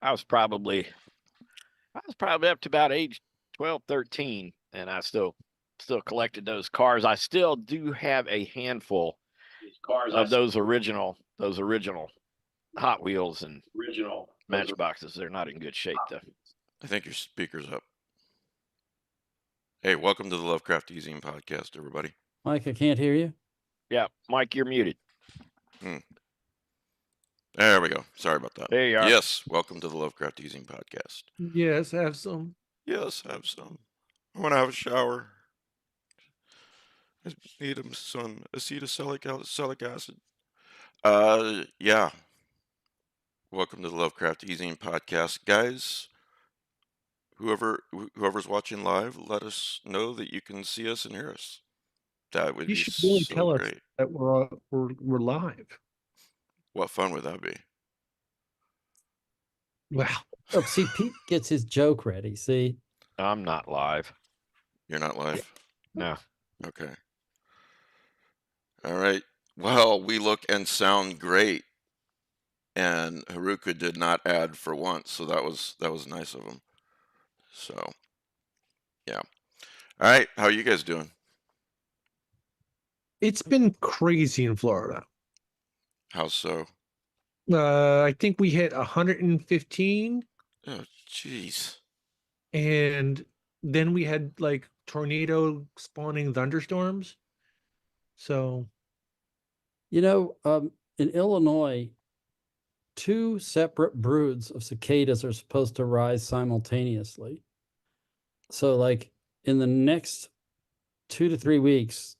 I was probably up to about age 12, 13, and I still collected those cars. I still do have a handful of those original Hot Wheels and Matchboxes. They're not in good shape though. I think your speaker's up. Hey, welcome to the Lovecraft eZine podcast, everybody. Mike, I can't hear you. Yeah, Mike, you're muted. There we go. Sorry about that. There you are. Yes, welcome to the Lovecraft eZine podcast. Yes, have some. Yes, have some. I want to have a shower. I need some acetylsalicylic acid. Yeah. Welcome to the Lovecraft eZine podcast, guys. Whoever's watching live, let us know that you can see us and hear us. That would You be should really so tell us great. that we're live. What fun would that be? Wow. Oh, see, Pete gets his joke ready. See, I'm not live. You're not live? No. Okay. All right. Well, we look and sound great, and Haruka did not add for once, so that was nice of him. So, yeah. All right. How are you guys doing? It's been crazy in Florida. How so? I think we hit 115, Oh, jeez. and then we had like tornado spawning thunderstorms. So, in Illinois, 2 separate broods of cicadas are supposed to rise simultaneously. So, like in the next 2 to 3 weeks,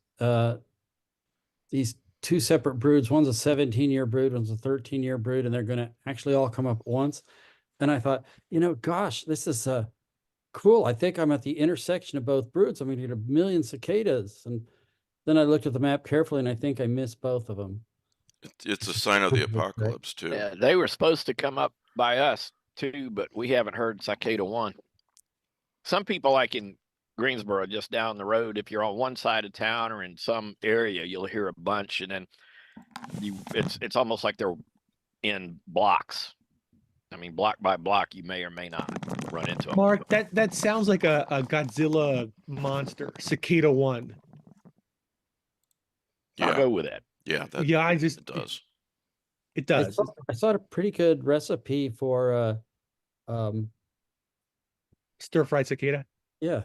these 2 separate broods, one's a 17-year brood, one's a 13-year brood, and they're going to actually all come up at once. And I thought, gosh, this is cool. I think I'm at the intersection of both broods. I'm going to get 1 million cicadas. And then I looked at the map carefully, and I think I missed both of them. It's a sign of the apocalypse, too. Yeah, they were supposed to come up by us too, but we haven't heard cicada 1. Some people, like in Greensboro, just down the road, if you're on one side of town or in some area, you'll hear a bunch, and then it's almost like they're in blocks. I mean, block by block, you may or may not run into them. Mark, that sounds like a Godzilla monster, Cicada 1. I'll go with that. Yeah, it does. It does. I saw a pretty good recipe for stir-fried cicada. Yeah.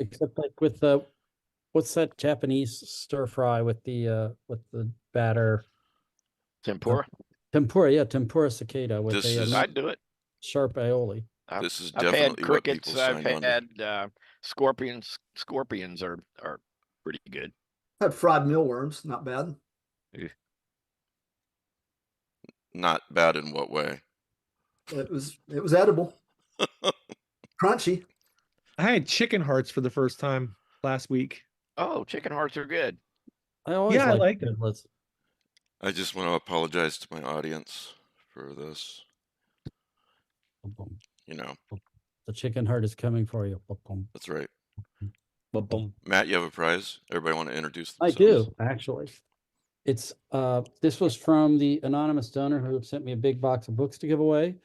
Except like with the what's that Japanese stir fry with the batter? Tempura. Tempura cicada with I'd do it. Sharp aioli. This is I've definitely had crickets. What people I've had scorpions. Scorpions are pretty good. I've had fried mealworms, not bad. Not bad in what way? It was edible. Crunchy. I had chicken hearts for the first time last week. Oh, chicken hearts are good. I always like them. I just want to apologize to my audience for this. The chicken heart is coming for you. That's right. Boom. Matt, you have a prize? Everybody want to introduce themselves? I do, actually. It's this was from the anonymous donor who sent me a big box of books to give away.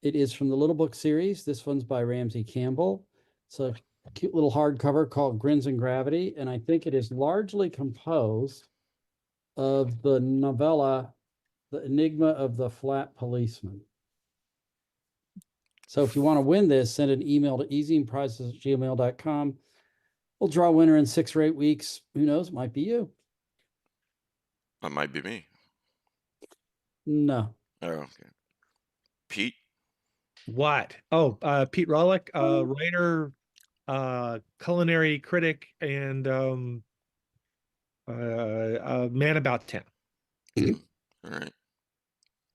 It is from the Little Book series. This one's by Ramsey Campbell. It's a cute little hardcover called Grins and Gravity, and I think it is largely composed of the novella The Enigma of the Flat Policeman. So if you want to win this, send an email to ezineprizes@gmail.com. We'll draw a winner in 6 or 8 weeks. Who knows? Might be you. That might be me. No. Oh, okay. Pete? What? Oh, Pete Rollick, writer, culinary critic, and man about town. All right.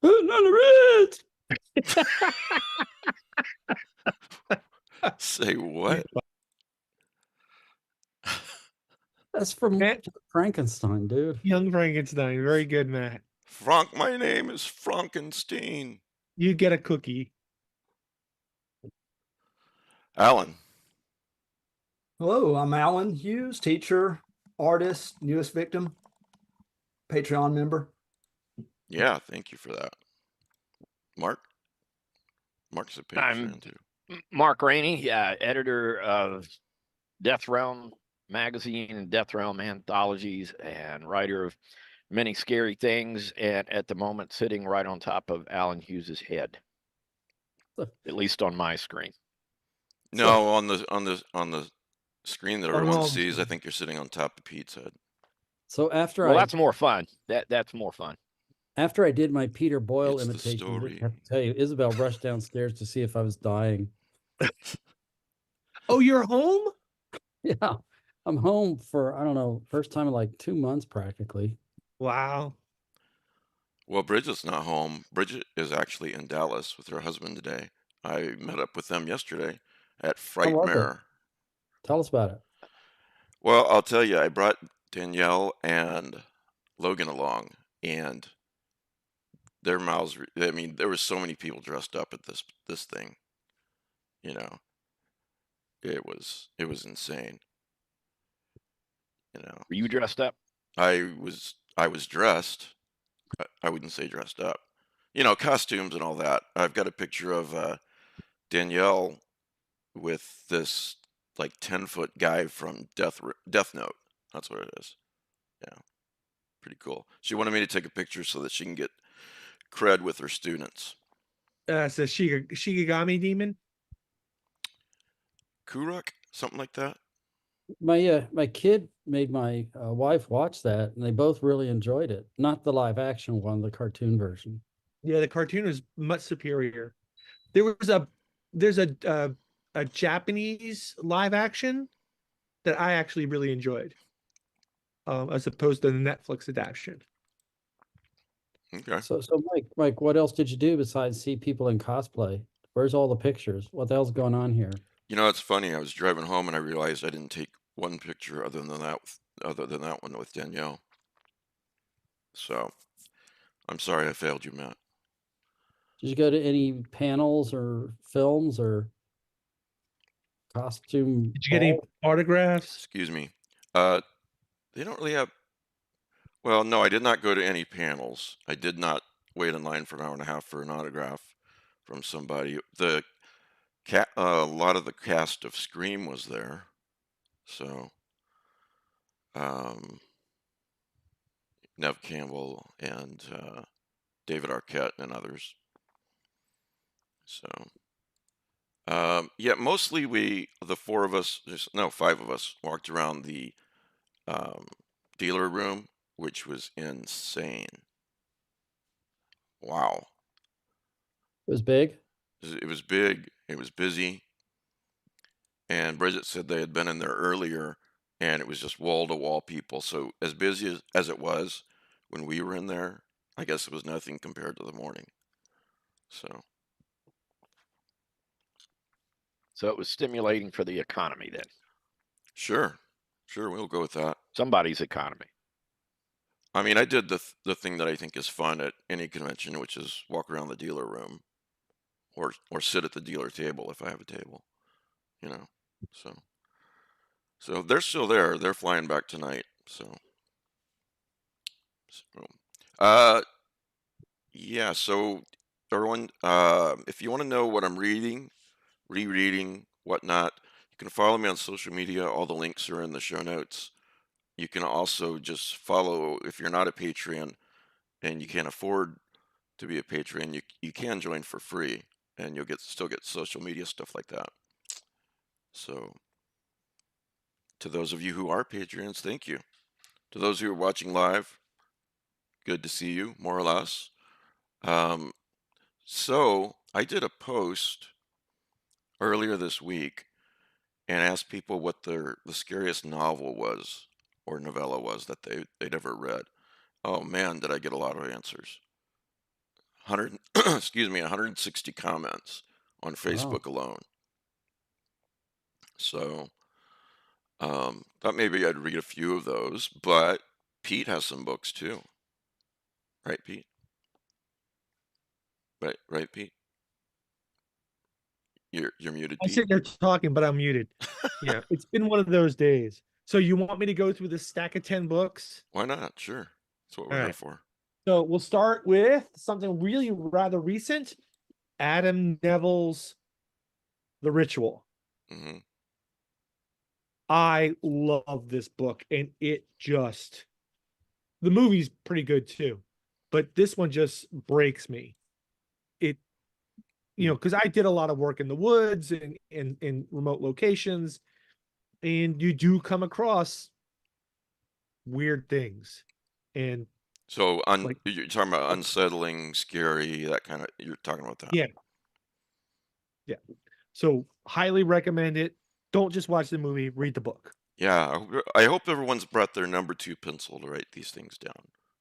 None of it. Say what? That's from Matt Frankenstein, dude. Young Frankenstein. Very good, Matt. Frank, my name is Frankenstein. You get a cookie. Alan. Hello, I'm Alan Hughes, teacher, artist, newest victim, Patreon member. Yeah, thank you for that. Mark? Mark's a Page I'm fan too. Mark Rainey, editor of Death Realm magazine and Death Realm anthologies, and writer of many scary things. And at the moment, sitting right on top of Alan Hughes's head, at least on my screen. No, on the screen that On everyone all the sees, I screens. think you're sitting on top of Pete's head. So after Well, I that's more fun. That's more fun. after I did my Peter Boyle It's the imitation, I story. have to tell you, Isabel rushed downstairs to see if I was dying. Oh, you're home? Yeah, I'm home for, I don't know, first time in like 2 months practically. Wow. Well, Bridget's not home. Bridget is actually in Dallas with her husband today. I met up with them yesterday at How was it? Frightmare. Tell us about it. Well, I'll tell you, I brought Danielle and Logan along, and their mouths. I mean, there were so many people dressed up at this thing. You know, it was insane. You know, Were you dressed up? I was dressed. I wouldn't say dressed up. You know, costumes and all that. I've got a picture of Danielle with this like 10-foot guy from Death Note. That's what it is. Yeah, pretty cool. She wanted me to take a picture so that she can get cred with her students. It's a Shigami demon. Kurok, something like that. My kid made my wife watch that, and they both really enjoyed it. Not the live action one, the cartoon version. Yeah, the cartoon was much superior. There's a Japanese live action that I actually really enjoyed, as opposed to the Netflix adaptation. Okay. So Mike, what else did you do besides see people in cosplay? Where's all the pictures? What the hell's going on here? You know, it's funny. I was driving home and I realized I didn't take one picture other than that one with Danielle. So I'm sorry I failed you, Matt. Did you go to any panels or films or costume? Did you get any balls? autographs? Excuse me. They don't really have. Well, no, I did not go to any panels. I did not wait in line for an hour and a half for an autograph from somebody. A lot of the cast of Scream was there, so Nev Campbell and David Arquette and others. So yeah, mostly the five of us walked around the dealer room, which was insane. Wow. It was big. It was big. It was busy. And Bridget said they had been in there earlier, and it was just wall-to-wall people. So as busy as it was when we were in there, I guess it was nothing compared to the morning. So it was stimulating for the economy then. Sure, we'll go with that. Somebody's economy. I mean, I did the thing that I think is fun at any convention, which is walk around the dealer room, or sit at the dealer table if I have a table, you know. So they're still there. They're flying back tonight. So yeah. So everyone, if you want to know what I'm reading, rereading, whatnot, you can follow me on social media. All the links are in the show notes. You can also just follow if you're not a Patreon and you can't afford to be a Patreon. You can join for free, and you'll still get social media stuff like that. So to those of you who are Patreons, thank you. To those who are watching live, good to see you, more or less. So I did a post earlier this week and asked people what the scariest novel was or novella was that they'd ever read. Oh man, did I get a lot of answers. 160 comments on Facebook alone. So thought maybe I'd read a few of those, but Pete has some books too. Right, Pete? Right, Pete? You're muted, I'm Pete. sitting there talking, but I'm muted. Yeah, it's been one of those days. So you want me to go through the stack of 10 books? Why not? Sure. That's what we're All here right. for. So we'll start with something really rather recent. Adam Neville's The Ritual. Hmm. I love this book, and the movie's pretty good too, but this one just breaks me. Because I did a lot of work in the woods and in remote locations, and you do come across weird things. And So like, you're talking about unsettling, scary, that kind of, you're talking about that. yeah. So highly recommend it. Don't just watch the movie, read the book. Yeah, I hope everyone's brought their number 2 pencil to write these things down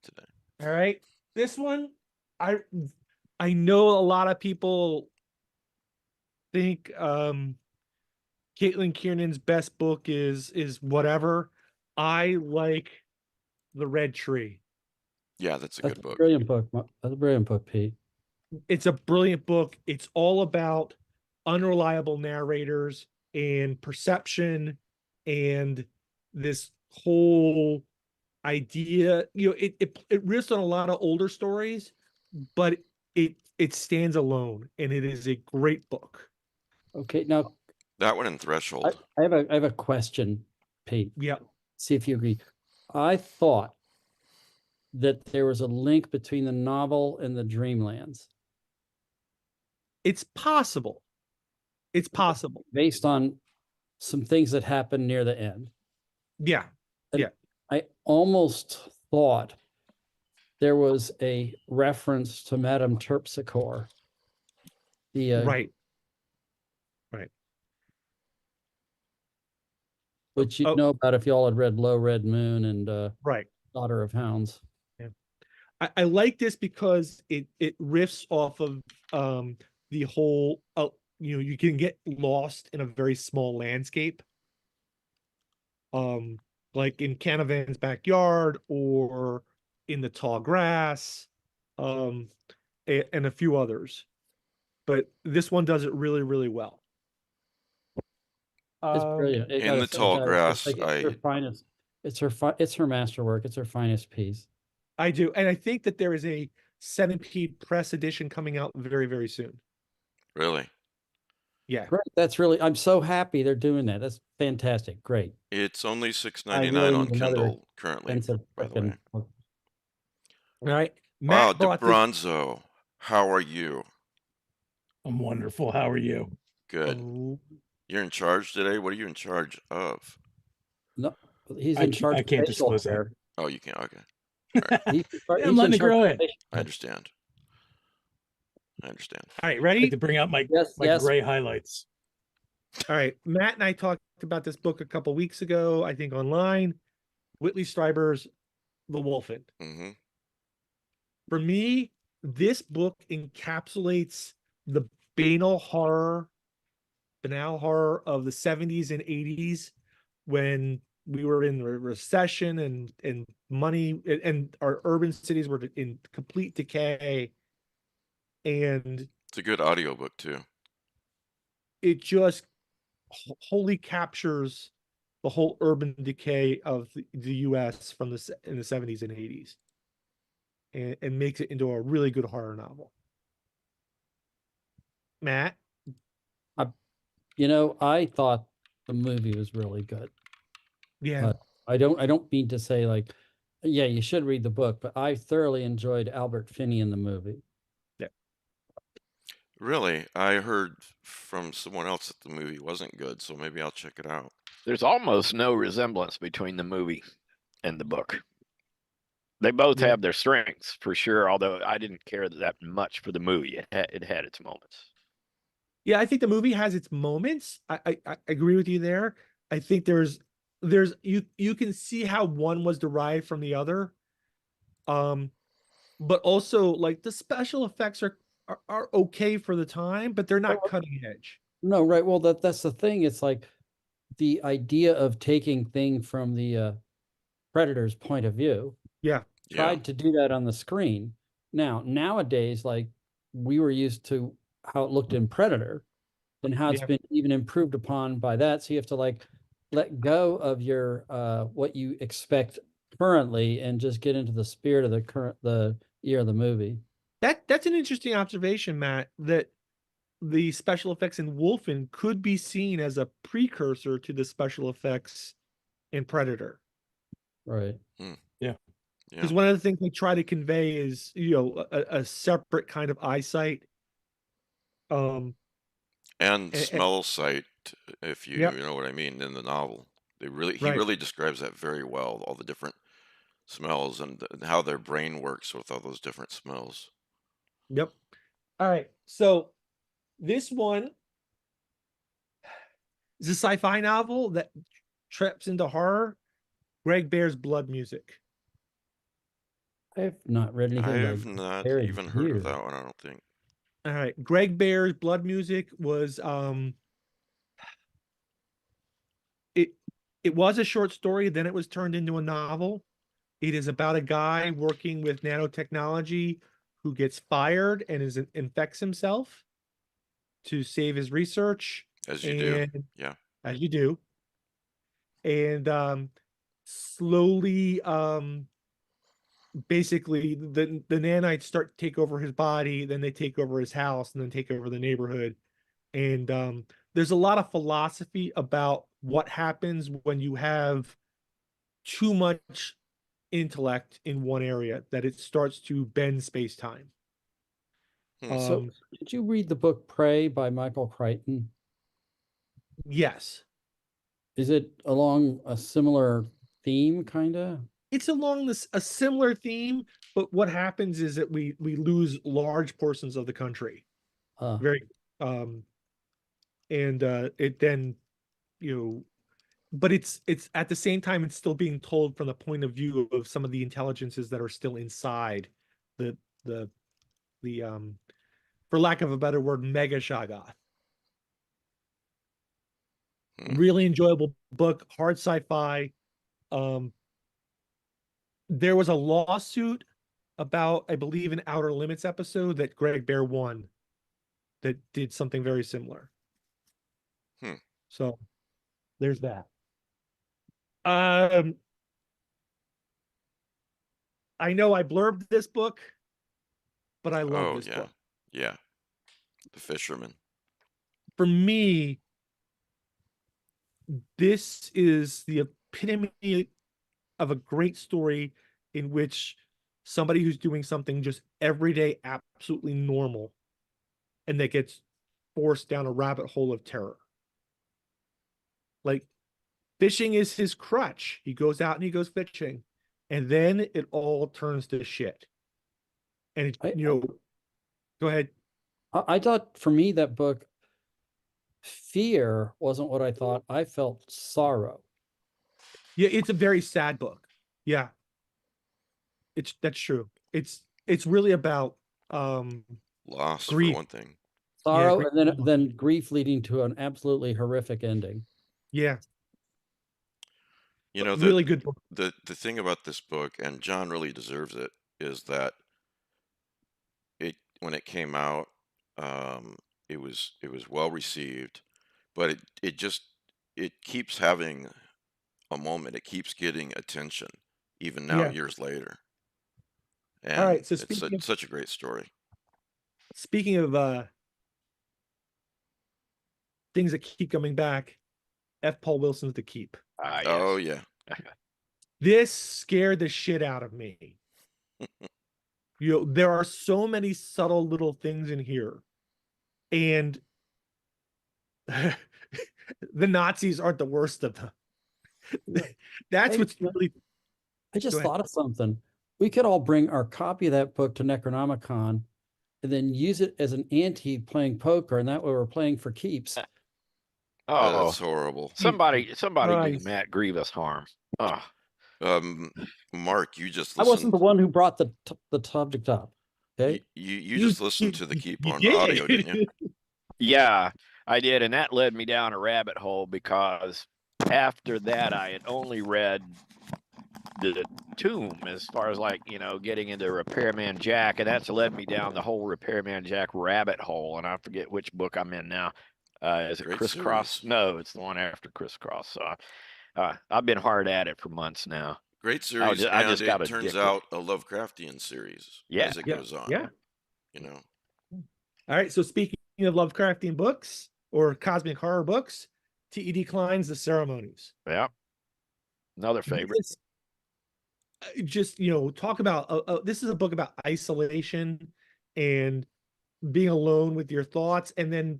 today. All right. This one, I know a lot of people think Caitlin Kiernan's best book is whatever. I like The Red Tree. Yeah, that's a That's good a book. brilliant book. That's a brilliant book, Pete. It's a brilliant book. It's all about unreliable narrators and perception and this whole idea. It riffs on a lot of older stories, but it stands alone, and it is a great book. Okay, now That one and Threshold. I have a question, Pete. Yeah. See if you agree. I thought that there was a link between the novel and the Dreamlands It's possible. It's possible. based on some things that happened near the end. Yeah. I almost thought there was a reference to Madame Terpsichore. The Right. which you Oh. know about if y'all had read Low Red Moon and Right. Daughter of Hounds. I like this because it riffs off of the whole you can get lost in a very small landscape. Like in Canavan's backyard or in the tall grass, and a few others. But this one does it really, really well. It's brilliant. In the Tall Grass, it's her finest. It's her masterwork. It's her finest piece. I do, and I think that there is a 7P press edition coming out very, very soon. Really? Yeah. Great. That's really. I'm so happy they're doing that. That's fantastic. Great. It's only I $6.99 really on need another Kindle currently, expensive by the way. frickin' book. All right. Wow, Matt brought this. DeBronzo, how are you? I'm wonderful. How are you? Good. Oh, You're in charge today? What are you in charge of? No, he's I in ca- charge. I of can't facial disclose that. hair. Oh, you can't. Okay. He's I'm in letting it charge grow of in. facial I hair. understand. I understand. all right, I ready? like to bring out my Yes, yes. gray highlights. All right. Matt and I talked about this book a couple weeks ago, I think online. Whitley Strieber's The Wolfen. Mm-hmm. For me, this book encapsulates the banal horror of the 70s and 80s when we were in recession and money and our urban cities were in complete decay. And It's a good audiobook too. it just wholly captures the whole urban decay of the US in the 70s and 80s and makes it into a really good horror novel. Matt? I thought the movie was really good. Yeah. But I don't mean to say like, yeah, you should read the book, but I thoroughly enjoyed Albert Finney in the movie. Really, I heard from someone else that the movie wasn't good, so maybe I'll check it out. There's almost no resemblance between the movie and the book. They both Yeah. have their strengths for sure, although I didn't care that much for the movie. It had its moments. Yeah, I think the movie has its moments. I agree with you there. I think there's you can see how one was derived from the other. But also like the special effects are okay for the time, but they're not cutting edge. No, right. Well, that's the thing. It's like the idea of taking thing from the predator's point of view. Yeah. Tried to do that on the screen. Nowadays, like we were used to how it looked in Predator and how it's Yeah. been even improved upon by that. So you have to like let go of your what you expect currently and just get into the spirit of the year of the movie. That's an interesting observation, Matt, that the special effects in Wolfen could be seen as a precursor to the special effects in Predator. Right. Yeah. Because one of the things they try to convey is, a separate kind of eyesight. And smell sight, if you Yep. know what I mean, in the novel. He Right. really describes that very well, all the different smells and how their brain works with all those different smells. Yep. All right. So this one is a sci-fi novel that trips into horror. Greg Bear's Blood Music. I've not read anything. I by have not Bear in even heard of years. that one, I don't think. All right. Greg Bear's Blood Music was it was a short story, then it was turned into a novel. It is about a guy working with nanotechnology who gets fired and infects himself to save his research. As you do. And Yeah. as you do. And slowly basically the nanites start to take over his body, then they take over his house, and then take over the neighborhood. And there's a lot of philosophy about what happens when you have too much intellect in one area, that it starts to bend space-time. So did you read the book Prey by Michael Crichton? Yes. Is it along a similar theme, kind of? It's along a similar theme, but what happens is that we lose large portions of the country. Very and it then, but it's at the same time, it's still being told from the point of view of some of the intelligences that are still inside the for lack of a better word, mega Shoggoth. Really enjoyable book, hard sci-fi. There was a lawsuit about, I believe, an Outer Limits episode that Greg Bear won that did something very similar. So there's that. I know I blurbed this book, but I love this book. Yeah. The Fisherman. For me, this is the epitome of a great story in which somebody who's doing something just everyday, absolutely normal, and that gets forced down a rabbit hole of terror. Like, fishing is his crutch. He goes out and he goes fishing, and then it all turns to shit. And go ahead. I thought, for me, that book, fear wasn't what I thought. I felt sorrow. Yeah, it's a very sad book. Yeah, that's true. It's really about loss, grief. for one thing. Sorrow, grief. and then grief leading to an absolutely horrific ending. Yeah. You know, really good book. The thing about this book, and John really deserves it, is that when it came out, it was well received, but it keeps having a moment. It keeps getting attention, even now, years later. And all right, so it's such a great story. Speaking of things that keep coming back, F. Paul Wilson's The Keep. Yes. Oh yeah. This scared the shit out of me. There are so many subtle little things in here, and the Nazis aren't the worst of them. That's what's really. I just thought of something. We could all bring our copy of that book to Necronomicon and then use it as an ante playing poker, and that way we're playing for keeps. Oh, that's horrible. Somebody do Matt Grievous harm. Oh. Mark, you just listened. I wasn't the one who brought the subject up. Okay, you just listened to The Keep on audio, didn't you? Yeah, I did, and that led me down a rabbit hole, because after that I had only read the Tomb, as far as getting into Repairman Jack, and that's led me down the whole Repairman Jack rabbit hole, and I forget which book I'm in now. Is it Crisscross? No, it's the one after Crisscross. So I've been hard at it for months now. Great series. I just got it turns out a Lovecraftian series as it goes on. Yeah. All right. So speaking of Lovecraftian books or cosmic horror books, T.E.D. Klein's The Ceremonies. Yeah. Another favorite. This, just, talk about, this is a book about isolation and being alone with your thoughts, and then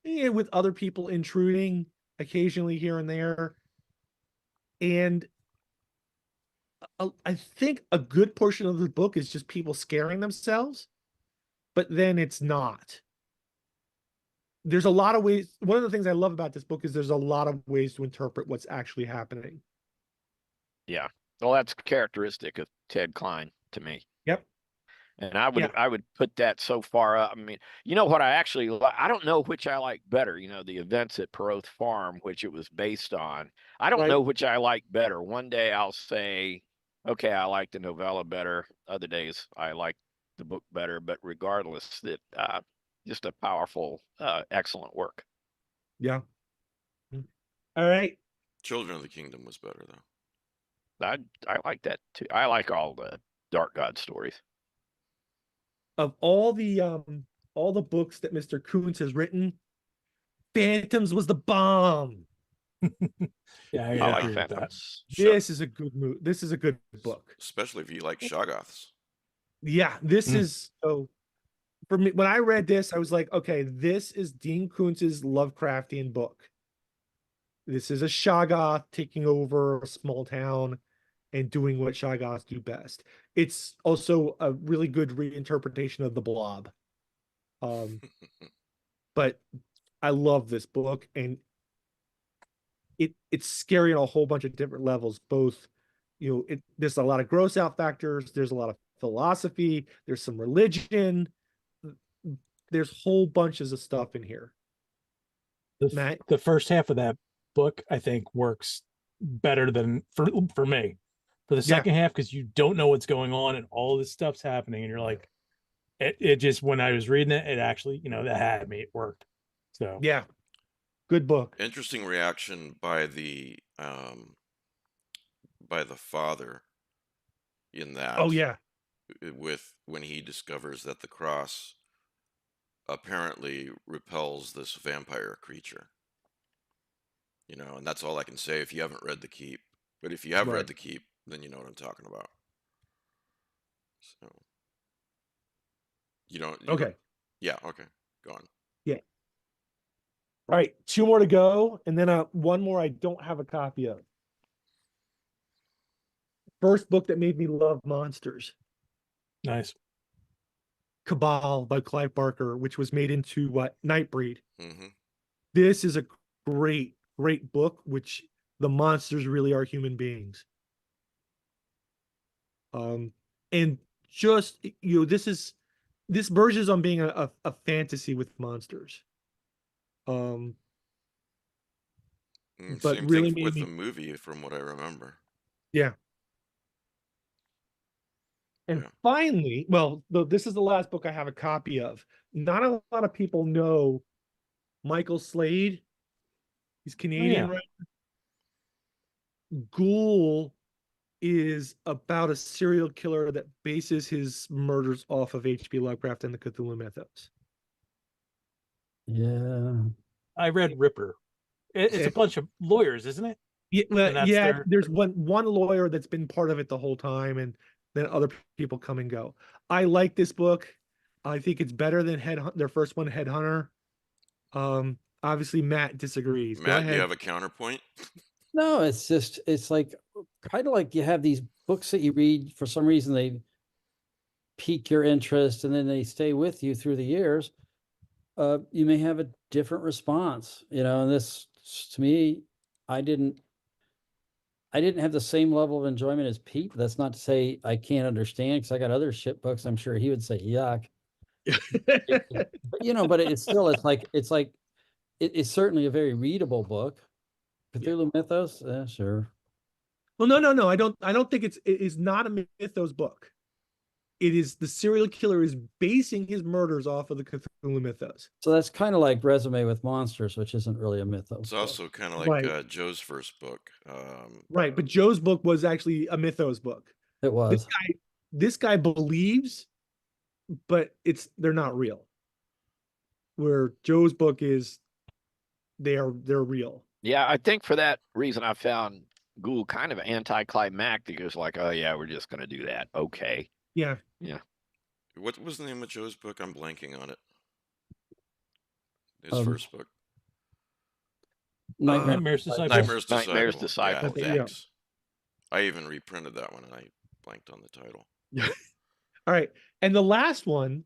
with other people intruding occasionally here and there. And I think a good portion of the book is just people scaring themselves, but then it's not. There's a lot of ways. One of the things I love about this book is there's a lot of ways to interpret what's actually happening. Yeah. Well, that's characteristic of Ted Klein to me. Yep. And I would put that so far up. I mean, you know what I don't know which I like better, the events at Perothe Farm, which it was based on. I don't know which I like better. One day I'll say, okay, I like the novella better. Other days I like the book better, but regardless, that just a powerful, excellent work. Yeah. All right. Children of the Kingdom was better though. I like that too. I like all the Dark God stories. Of all the books that Mr. Koontz has written, Phantoms was the bomb. Yeah, I like agree with that. Phantoms. This is a good This is a good book. Especially if you like Shoggoths. Yeah, this is so. For me, when I read this, I was like, okay, this is Dean Koontz's Lovecraftian book. This is a Shoggoth taking over a small town and doing what Shoggoths do best. It's also a really good reinterpretation of the Blob. But I love this book, and it's scary on a whole bunch of different levels. Both, there's a lot of gross out factors. There's a lot of philosophy. There's some religion. There's whole bunches of stuff in here. Matt? The first half of that book, I think, works better than for me. For the second half, because you don't know what's going on and all this stuff's happening, and you're like, it just, when I was reading it, it actually, that had me. It worked. So yeah, good book. Interesting reaction by the father in that. Oh yeah. With when he discovers that the cross apparently repels this vampire creature. And that's all I can say if you haven't read The Keep. But if you have read The Keep, then you know what I'm talking about. So you don't. Okay. Yeah. Okay. Go on. Yeah. All right. 2 more to go, and then one more I don't have a copy of. First book that made me love monsters. nice. Cabal by Clive Barker, which was made into Nightbreed. Mm-hmm. This is a great book, which the monsters really are human beings. And just, this verges on being a fantasy with monsters. But Same really thing with made the movie, from what I remember. Yeah. And finally, this is the last book I have a copy of. Not a lot of people know Michael Slade. He's Canadian, right? Ghoul is about a serial killer that bases his murders off of H.P. Lovecraft and the Cthulhu mythos. Yeah. I read Ripper. It's a bunch of lawyers, isn't it? Yeah, there's one lawyer that's been part of it the whole time, and then other people come and go. I like this book. I think it's better than their first one, Headhunter. Obviously, Matt disagrees. Matt, you have a counterpoint? No, it's like kind of like you have these books that you read, for some reason they pique your interest and then they stay with you through the years. You may have a different response, and this, to me, I didn't have the same level of enjoyment as Pete. That's not to say I can't understand, because I got other shit books. I'm sure he would say yuck. But it's certainly a very readable book. Cthulhu Mythos, sure. Well, no. I don't think it is not a mythos book. It is, the serial killer is basing his murders off of the Cthulhu mythos. So that's kind of like Resume with Monsters, which isn't really a mythos. It's also kind of like Joe's first book. Right, but Joe's book was actually a mythos book. It was. This guy believes, but they're not real. where Joe's book is they're real. Yeah, I think for that reason, I found Ghoul kind of anticlimactic. It was like, oh yeah, we're just gonna do that. Okay. Yeah. What was the name of Joe's book? I'm blanking on it. His Um, first book. Nightmare. Nightmare's Disciple. Nightmare's Nightmare's Disciple. Disciple. Yeah, Yeah. thanks. I even reprinted that one and I blanked on the title. All right. And the last one,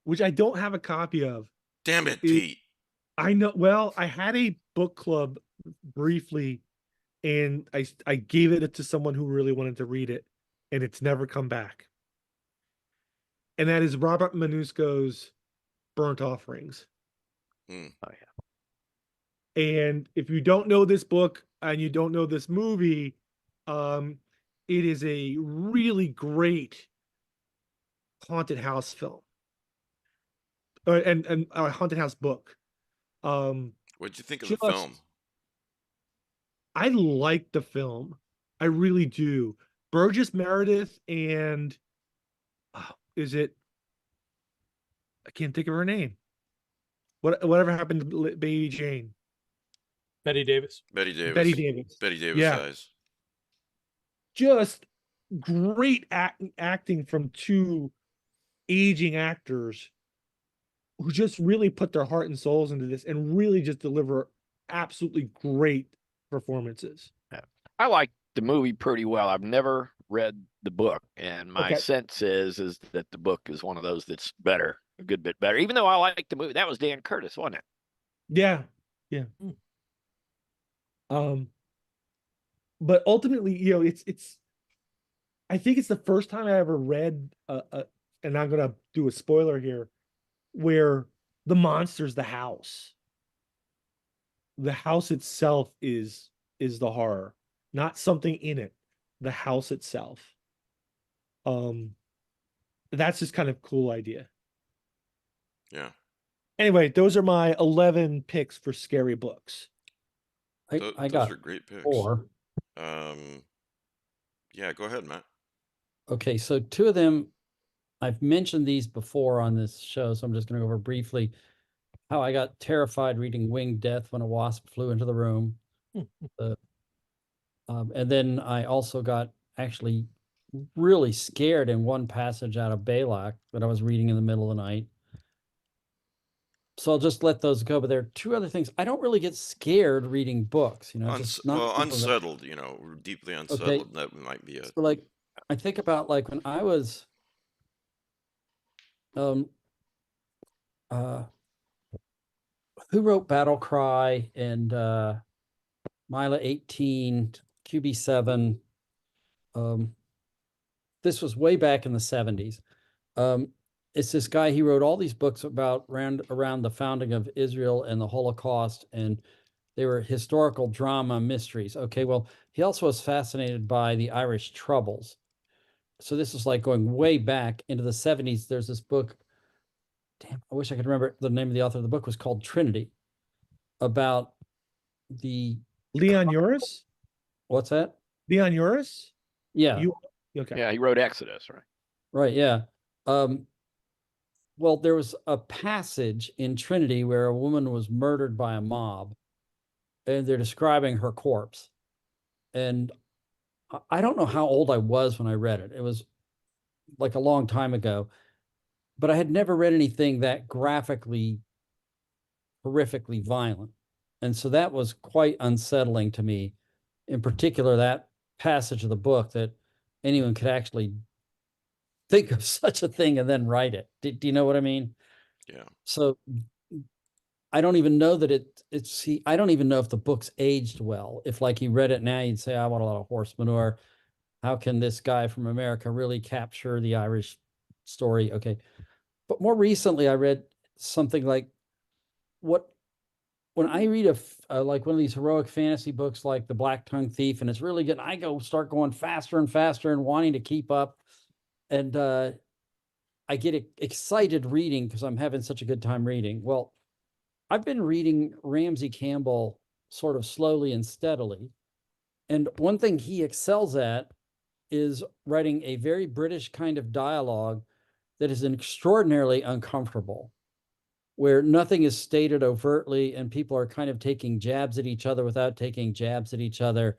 which I don't have a copy of. Damn it, It- Pete. I know. Well, I had a book club briefly, and I gave it to someone who really wanted to read it, and it's never come back. And that is Robert Manusco's Burnt Offerings. Hmm. Oh yeah. And if you don't know this book and you don't know this movie, it is a really great haunted house film, and a haunted house book. What'd you think of the Just- film? I like the film. I really do. Burgess Meredith and is it? I can't think of her name. Whatever happened to Baby Jane? Betty Davis. Betty Davis. Betty Davis. Betty Davis Yeah. eyes. Just great acting from two aging actors who just really put their heart and souls into this and really just deliver absolutely great performances. I like the movie pretty well. I've never read the book, and my Okay. sense is that the book is one of those that's better, a good bit better. Even though I like the movie, that was Dan Curtis, wasn't it? Yeah. But ultimately, it's I think it's the first time I ever read and I'm gonna do a spoiler here, where the monster's the house. The house itself is the horror, not something in it. The house itself. That's just kind of cool idea. Yeah. Anyway, those are my 11 picks for scary books. I Those got are great picks. 4. Yeah, go ahead, Matt. Okay, so 2 of them, I've mentioned these before on this show, so I'm just going to go over briefly how I got terrified reading Winged Death when a wasp flew into the room. And then I also got actually really scared in one passage out of Balak that I was reading in the middle of the night. So I'll just let those go. But there are 2 other things. I don't really get scared reading books, just not Well, something that- unsettled, we're deeply unsettled. That might be So like I think about like when I was who wrote Battle Cry and Mila 18, QB7. This was way back in the 70s. It's this guy, he wrote all these books about around the founding of Israel and the Holocaust, and they were historical drama mysteries. Okay, well, he also was fascinated by the Irish Troubles. So this is like going way back into the 70s. There's this book, damn, I wish I could remember the name of the author. The book was called Trinity, about the Leon Uris? what's that? Leon Uris? Yeah. Okay. Yeah, he wrote Exodus, right? Right, yeah. Well, there was a passage in Trinity where a woman was murdered by a mob, and they're describing her corpse. And I don't know how old I was when I read it. It was like a long time ago, but I had never read anything that graphically, horrifically violent. And so that was quite unsettling to me. In particular, that passage of the book that anyone could actually think of such a thing and then write it. Do you know what I mean? Yeah. So I don't even know that I don't even know if the book's aged well. If like you read it now, you'd say, I want a lot of horse manure. How can this guy from America really capture the Irish story? Okay. But more recently, I read something like when I read like one of these heroic fantasy books like The Black Tongue Thief, and it's really good, I start going faster and faster and wanting to keep up. And I get excited reading because I'm having such a good time reading. Well, I've been reading Ramsey Campbell sort of slowly and steadily. And one thing he excels at is writing a very British kind of dialogue that is extraordinarily uncomfortable. where nothing is stated overtly and people are kind of taking jabs at each other without taking jabs at each other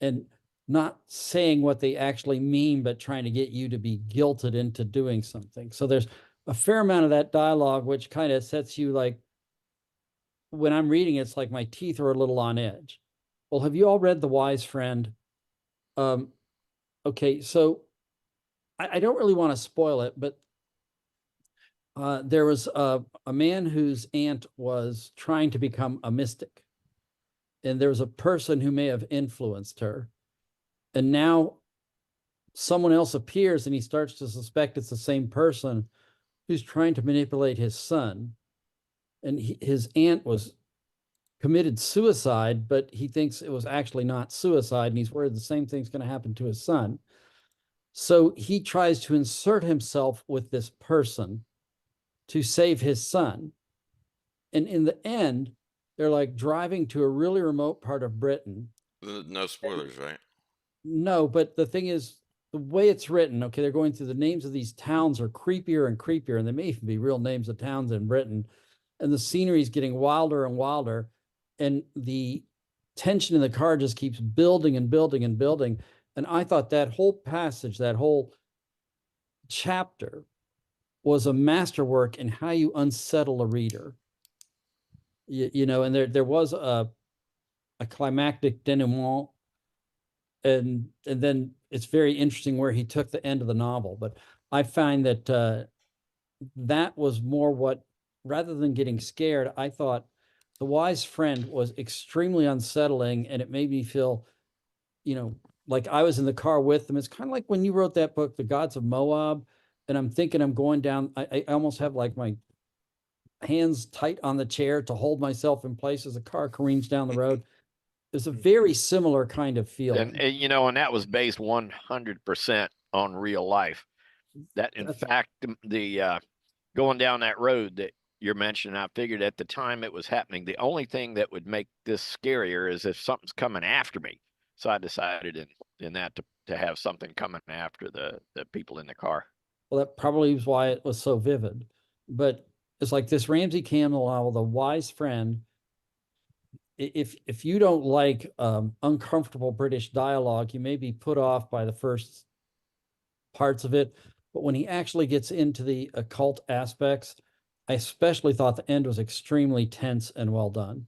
and not saying what they actually mean, but trying to get you to be guilted into doing something. So there's a fair amount of that dialogue, which kind of sets you like, when I'm reading, it's like my teeth are a little on edge. Well, have you all read The Wise Friend? Okay, so I don't really want to spoil it, but there was a man whose aunt was trying to become a mystic. And there was a person who may have influenced her. And now someone else appears and he starts to suspect it's the same person who's trying to manipulate his son. And his aunt was committed suicide, but he thinks it was actually not suicide. And he's worried the same thing's going to happen to his son. So he tries to insert himself with this person to save his son. And in the end, they're like driving to a really remote part of Britain. No spoilers, right? No, but the thing is, the way it's written, okay, they're going through the names of these towns are creepier and creepier, and they may even be real names of towns in Britain. And the scenery is getting wilder and wilder. And the tension in the car just keeps building and building and building. And I thought that whole passage, that whole chapter was a masterwork in how you unsettle a reader. You know, and there was a climactic denouement, and then it's very interesting where he took the end of the novel. But I find that that was more what, rather than getting scared, I thought The Wise Friend was extremely unsettling, and it made me feel, you know, like I was in the car with them. It's kind of like when you wrote that book, The Gods of Moab, and I'm thinking I'm going down, I almost have like my hands tight on the chair to hold myself in place as the car careens down the road. There's a very similar kind of feeling. And you know, and that was based 100% on real life. That in fact, the going down that road that you're mentioning, I figured at the time it was happening, the only thing that would make this scarier is if something's coming after me. So I decided in that to have something coming after the people in the car. Well, that probably is why it was so vivid. But it's like this Ramsey Campbell novel, The Wise Friend. If you don't like uncomfortable British dialogue, you may be put off by the first parts of it. But when he actually gets into the occult aspects, I especially thought the end was extremely tense and well done.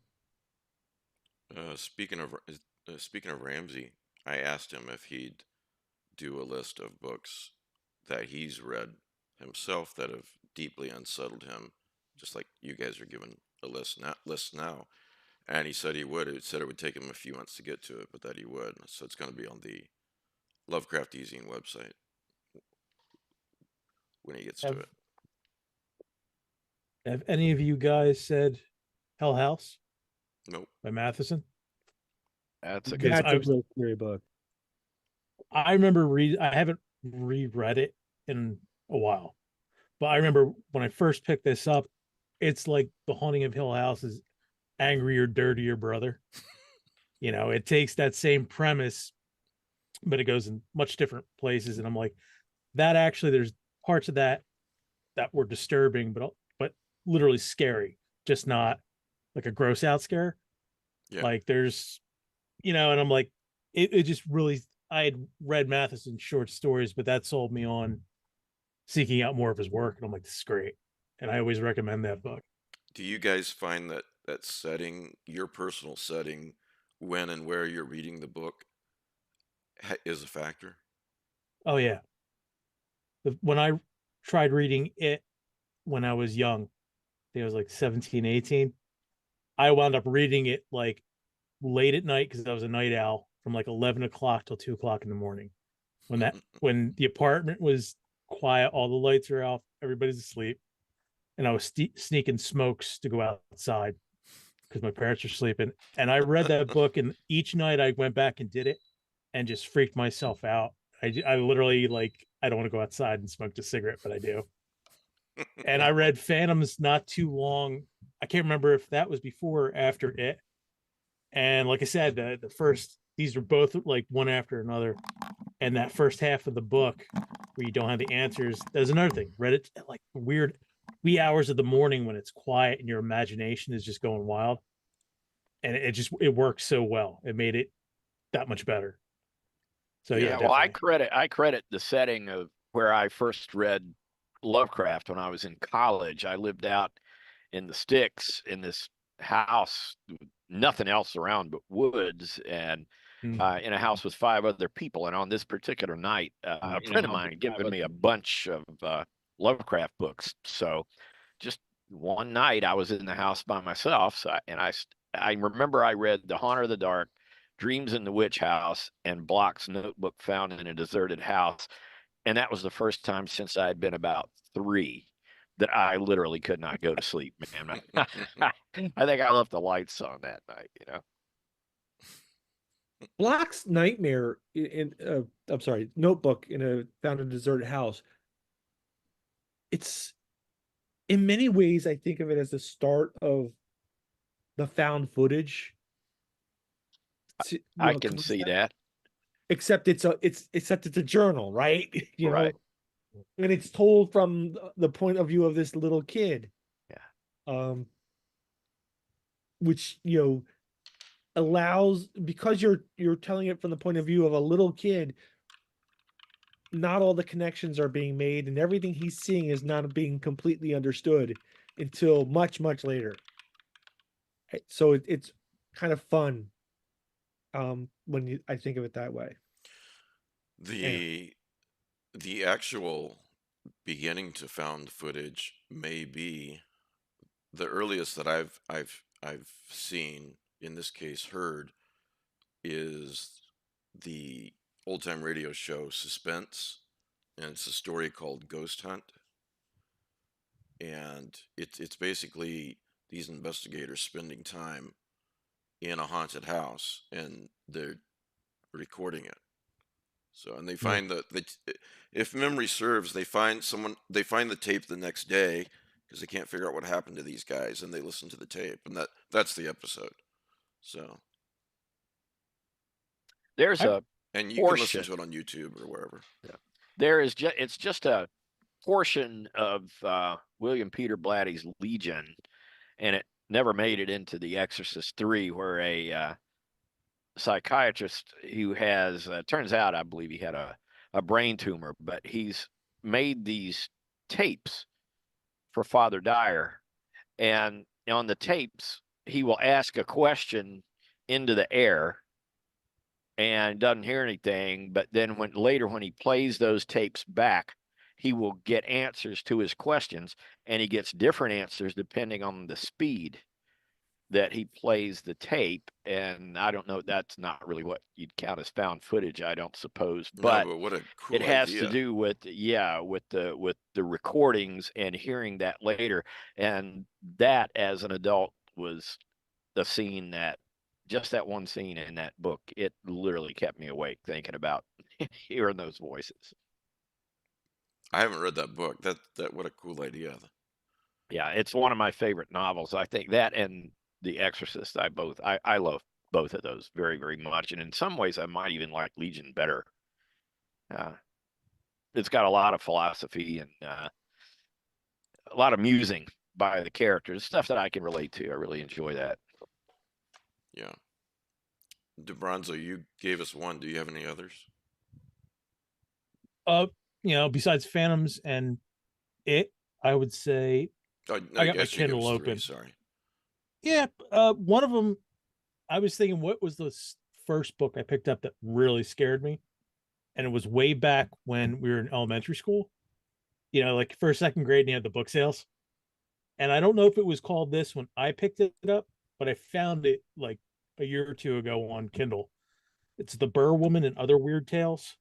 Speaking of Ramsey, I asked him if he'd do a list of books that he's read himself that have deeply unsettled him, just like you guys are giving a list now. And he said he would. It said it would take him a few months to get to it, but that he would. So it's going to be on the Lovecraft eZine website when he gets to it. Have any of you guys said Hell House Nope. by Matheson? That's a Because good. That's a really scary book. I remember I haven't reread it in a while, but I remember when I first picked this up, it's like The Haunting of Hill House is angrier, dirtier brother. You know, it takes that same premise, but it goes in much different places. And I'm like, that actually, there's parts of that were disturbing, but literally scary, just not like a gross out scare. Yeah. Like there's, you know, and I'm like, it just really, I had read Matheson's short stories, but that sold me on seeking out more of his work. And I'm like, this is great. And I always recommend that book. Do you guys find that setting, your personal setting, when and where you're reading the book, is a factor? Oh yeah. When I tried reading it when I was young, I think I was like 17, 18, I wound up reading it like late at night because I was a night owl from like 11 o'clock till 2 o'clock in the morning. When the apartment was quiet, all the lights are off, everybody's asleep, and I was sneaking smokes to go outside because my parents were sleeping. And I read that book, and each night I went back and did it and just freaked myself out. I literally, like, I don't want to go outside and smoke a cigarette, but I do. And I read Phantoms not too long. I can't remember if that was before or after it. And like I said, the first, these are both like one after another. And that first half of the book where you don't have the answers, there's another thing. Read it like weird wee hours of the morning when it's quiet and your imagination is just going wild. And it works so well. It made it that much better. So yeah, well, definitely. I credit the setting of where I first read Lovecraft when I was in college. I lived out in the sticks in this house, nothing else around but woods, and in a house with 5 other people. And on this particular night, a friend of mine had given me a bunch of Lovecraft books. So just one night I was in the house by myself. I remember I read The Haunter of the Dark, Dreams in the Witch House, and Block's Notebook Found in a Deserted House. And that was the first time since I had been about 3 that I literally could not go to sleep, man. I think I left the lights on that night, you know. Block's Nightmare I'm sorry, Notebook in a Found in a Deserted House. It's in many ways, I think of it as the start of the found footage. I can see that. Except it's a journal, right? You know, Right. and it's told from the point of view of this little kid. Yeah. Which, you know, allows, because you're telling it from the point of view of a little kid, not all the connections are being made, and everything he's seeing is not being completely understood until much, much later. So it's kind of fun when I think of it that way. The actual beginning to found footage may be the earliest that I've seen, in this case heard, is the old time radio show Suspense, and it's a story called Ghost Hunt. And it's basically these investigators spending time in a haunted house, and they're recording it. So, and they find if memory serves, they find the tape the next day because they can't figure out what happened to these guys, and they listen to the tape, and that's the episode. So, There's a and you can listen portion. to it on YouTube or wherever. There is it's just a portion of William Peter Blatty's Legion, and it never made it into The Exorcist 3, where a psychiatrist who has turns out, I believe he had a brain tumor, but he's made these tapes for Father Dyer, and on the tapes he will ask a question into the air and doesn't hear anything, but then when he plays those tapes back, he will get answers to his questions, and he gets different answers depending on the speed that he plays the tape. And I don't know, that's not really what you'd count as found footage, I don't suppose, but what a cool it has idea. to do with the recordings and hearing that later. And that, as an adult, was the scene that just that one scene in that book, it literally kept me awake thinking about hearing those voices. I haven't read that book. That what a cool idea. Yeah, it's one of my favorite novels. I think that and The Exorcist, I love both of those very, very much. And in some ways I might even like Legion better. It's got a lot of philosophy and a lot of musing by the characters, stuff that I can relate to. I really enjoy that. Yeah. DeBronzo, you gave us one. Do you have any others? Besides Phantoms and It, I would say Oh, no, I got my Kindle open. Sorry. Yeah, one of them, I was thinking, what was the first book I picked up that really scared me? And it was way back when we were in elementary school. You know, like first, second grade, and you had the book sales. And I don't know if it was called this when I picked it up, but I found it like a year or two ago on Kindle. It's The Burr Woman and Other Weird Tales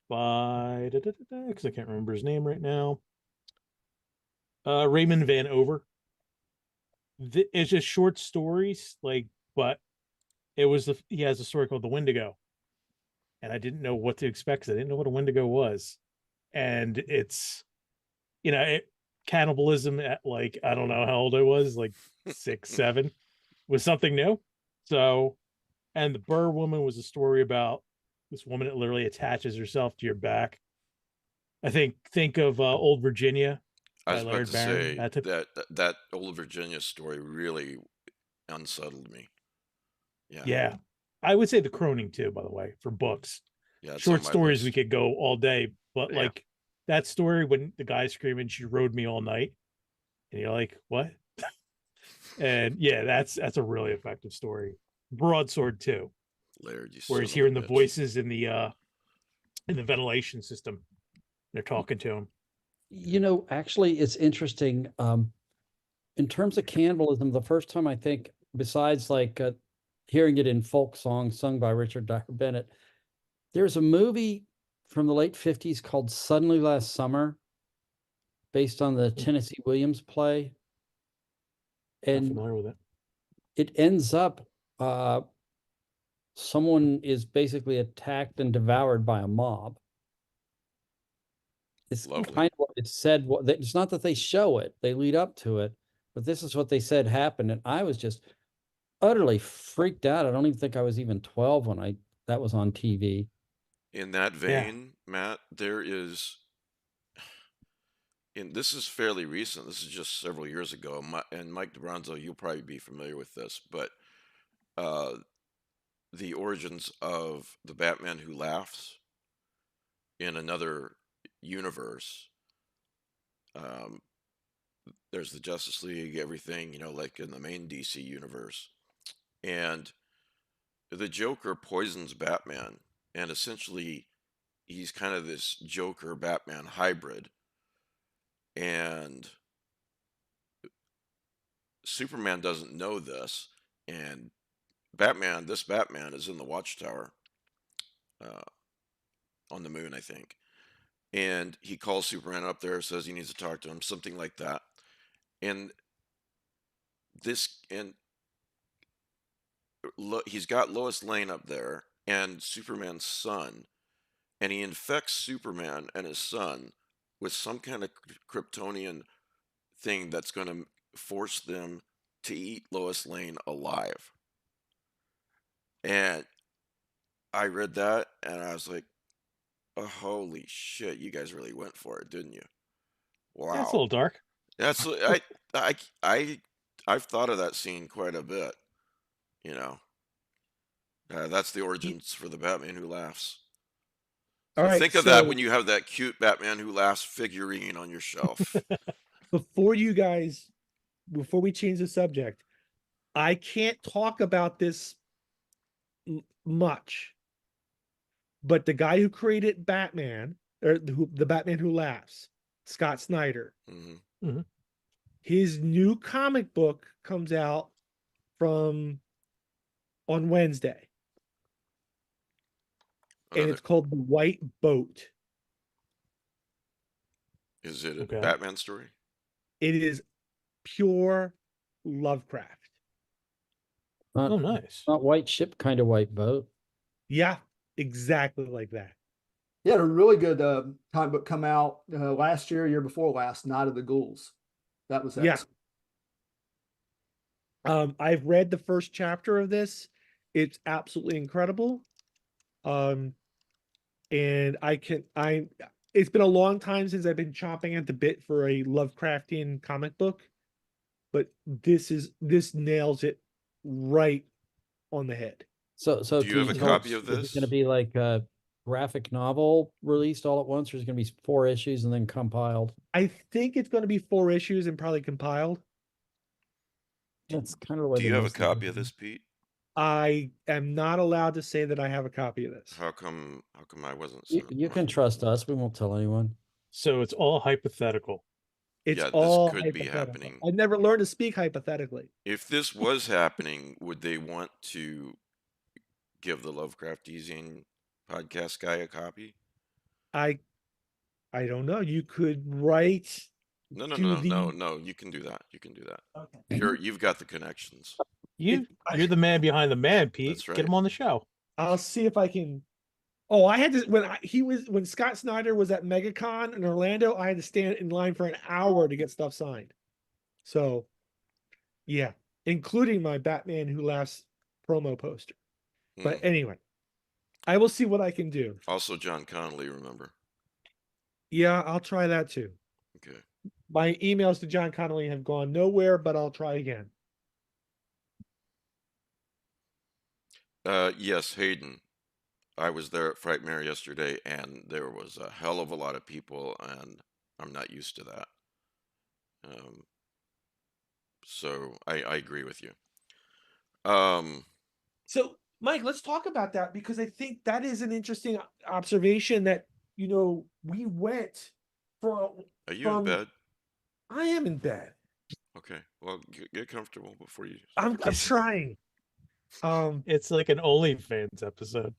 by, because I can't remember his name right now. Raymond Van Over. It's just short stories, but he has a story called The Wendigo, and I didn't know what to expect because I didn't know what a Wendigo was, and it's, cannibalism at I don't know how old I was, 6, 7, was something new. So, and The Burr Woman was a story about this woman that literally attaches herself to your back. I think of Old Virginia. I by was about Laird to Barron. say That took, that Old Virginia story really unsettled me. Yeah. yeah. I would say the Croning too, by the way, for books. Yeah. It's Short on my stories we list. could go all day, but Yeah. like that story when the guy's screaming, "She rode me all night," and you're like, "What?" And yeah, that's a really effective story. Broadsword too, Laird, you where son he's of a hearing the bitch. voices in the ventilation system. They're talking to him. You know, actually, it's interesting. In terms of cannibalism, the first time I think, besides like hearing it in folk songs sung by Richard Dyer Bennett, there's a movie from the late 50s called Suddenly Last Summer, based on the Tennessee Williams play. Not And familiar with it. it ends up someone is basically attacked and devoured by a mob. It's Lovely. kind of what it said. It's not that they show it; they lead up to it. But this is what they said happened, and I was just utterly freaked out. I don't even think I was even 12 when that was on TV. In that vein, Matt, there is, and this is fairly recent. This is just several years ago. And Mike DeBronzo, you'll probably be familiar with this, but the origins of the Batman Who Laughs in another universe. There's the Justice League, everything, like in the main DC universe. And the Joker poisons Batman, and essentially he's kind of this Joker Batman hybrid. And Superman doesn't know this, and this Batman is in the Watchtower on the moon, I think. And he calls Superman up there, says he needs to talk to him, something like that. And he's got Lois Lane up there and Superman's son, and he infects Superman and his son with some kind of Kryptonian thing that's going to force them to eat Lois Lane alive. And I read that and I was like, oh, holy shit, you guys really went for it, didn't you? Wow. That's a little dark. That's I've thought of that scene quite a bit. That's the origins for the Batman Who Laughs. So All right, think of that so when you have that cute Batman Who Laughs figurine on your shelf. before we change the subject, I can't talk about this much, but the guy who created Batman, or the Batman Who Laughs, Scott Snyder, his new comic book comes out on Wednesday. And it's called The White Boat. Is it a Okay. Batman story? It is pure Lovecraft. Not, Oh, nice. not white ship kind of white boat. Yeah, exactly like that. He had a really good comic book come out last year before last, Night of the Ghouls. That was Yeah. excellent. I've read the first chapter of this. It's absolutely incredible. And it's been a long time since I've been chomping at the bit for a Lovecraftian comic book, but this nails it right on the head. So Do you have a copy of Is it this? going to be like a graphic novel released all at once, or is it going to be 4 issues and then compiled? I think it's going to be 4 issues and probably compiled. That's kind of the way. Do you have a copy of this, Pete? I am not allowed to say that I have a copy of this. How come I wasn't? You can trust us. We won't tell anyone. So it's all hypothetical. It's Yeah, all this could be hypothetical. happening. I never learned to speak hypothetically. If this was happening, would they want to give the Lovecraft eZine podcast guy a copy? I don't know. You could write. No. You can do that. Okay. You've got the connections. You're the man behind the man, Pete. That's right. Get him on the show. I'll see if I can. Oh, I had to when Scott Snyder was at MegaCon in Orlando. I had to stand in line for an hour to get stuff signed. So, yeah, including my Batman Who Laughs promo poster. But anyway, I will see what I can do. Also, John Connolly, remember? Yeah, I'll try that too. Okay. My emails to John Connolly have gone nowhere, but I'll try again. Yes, Hayden. I was there at Frightmare yesterday, and there was a hell of a lot of people, and I'm not used to that. So I agree with you. So, Mike, let's talk about that because I think that is an interesting observation that, we went from. Are you in bed? I am in bed. Okay. Well, get comfortable before you. I'm trying. It's like an OnlyFans episode.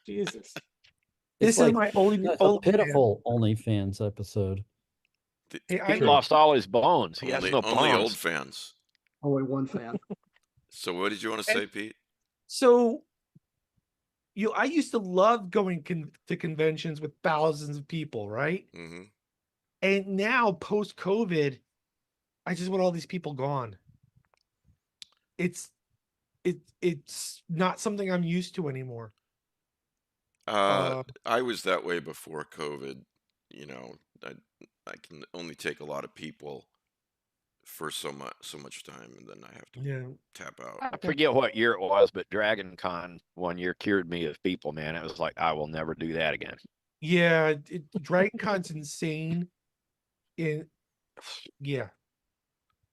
Jesus. This is my only a pitiful OnlyFans episode. Hey, He lost all his bones. He has no only old bones. fans. Only one fan. So what did you want to say, Pete? So, I used to love going to conventions with thousands of people, right? Mm-hmm. And now, post-COVID, I just want all these people gone. It's not something I'm used to anymore. I was that way before COVID. I can only take a lot of people for so much time, and then I have to tap out. I forget what year it was, but Dragon Con one year cured me of people, man. It was like, I will never do that again. Yeah, Dragon Con's insane. Yeah.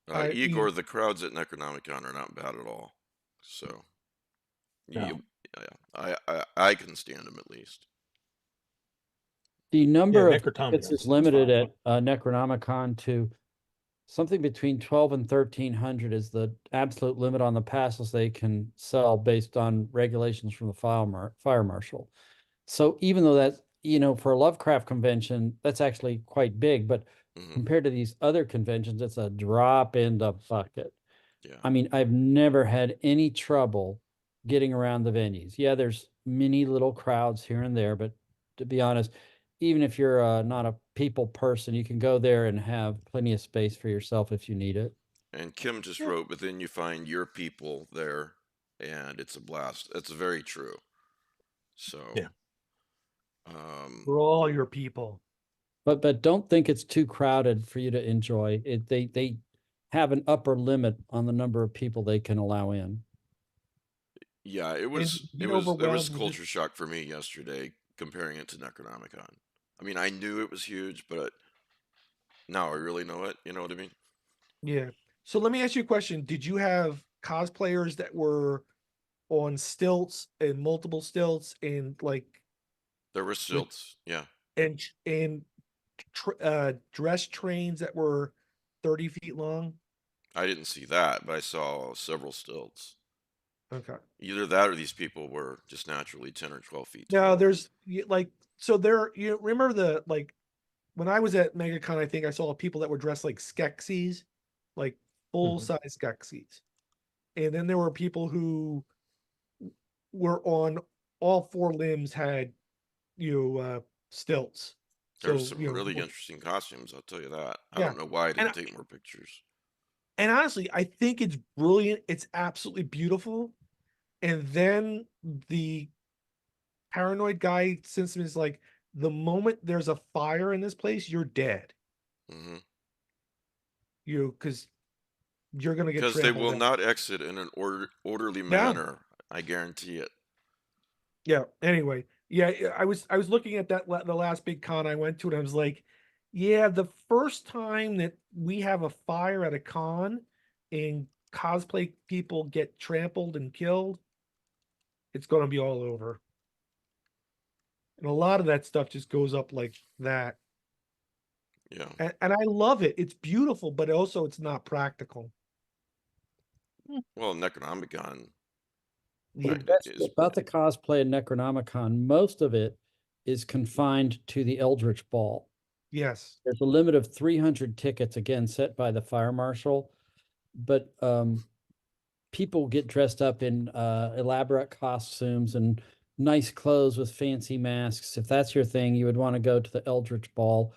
Igor, the crowds at Necronomicon are not bad at all. So, I can stand them at least. The number of Necronomicon tickets is is limited fine. at Necronomicon to something between 12 and 1,300 is the absolute limit on the passes they can sell based on regulations from the fire marshal. So even though that's, for a Lovecraft convention, that's actually quite big, but compared to these other conventions, it's a drop in the bucket. Yeah. I mean, I've never had any trouble getting around the venues. Yeah, there's many little crowds here and there, but to be honest, even if you're not a people person, you can go there and have plenty of space for yourself if you need it. And Kim just wrote, but then you find your people there, and it's a blast. That's very true. So, yeah. For all your people. But don't think it's too crowded for you to enjoy it. They have an upper limit on the number of people they can allow in. Yeah, there was culture shock for me yesterday comparing it to Necronomicon. I mean, I knew it was huge, but now I really know it. You know what I mean? Yeah. So let me ask you a question. Did you have cosplayers that were on stilts and multiple stilts and there were stilts, yeah. And dress trains that were 30 feet long? I didn't see that, but I saw several stilts. Okay. Either that or these people were just naturally 10 or 12 feet tall. No, you remember when I was at MegaCon, I think I saw people that were dressed like Skeksis, like full-size Skeksis. And then there were people who were on all four limbs had, stilts. There were some really interesting costumes, I'll tell you that. I don't know why I didn't take more pictures. And honestly, I think it's brilliant. It's absolutely beautiful. And then the paranoid guy system is like, the moment there's a fire in this place, you're dead. Mm-hmm. Because you're going to get because they will not exit in an orderly manner. I guarantee it. Yeah. Anyway, I was looking at that the last big con I went to, and I was like, yeah, the first time that we have a fire at a con and cosplay people get trampled and killed, it's going to be all over. And a lot of that stuff just goes up like that. Yeah. And I love it. It's beautiful, but also it's not practical. Well, Necronomicon. About the cosplay in Necronomicon, most of it is confined to the Eldritch Ball. Yes. There's a limit of 300 tickets, again, set by the fire marshal. But people get dressed up in elaborate costumes and nice clothes with fancy masks. If that's your thing, you would want to go to the Eldritch Ball.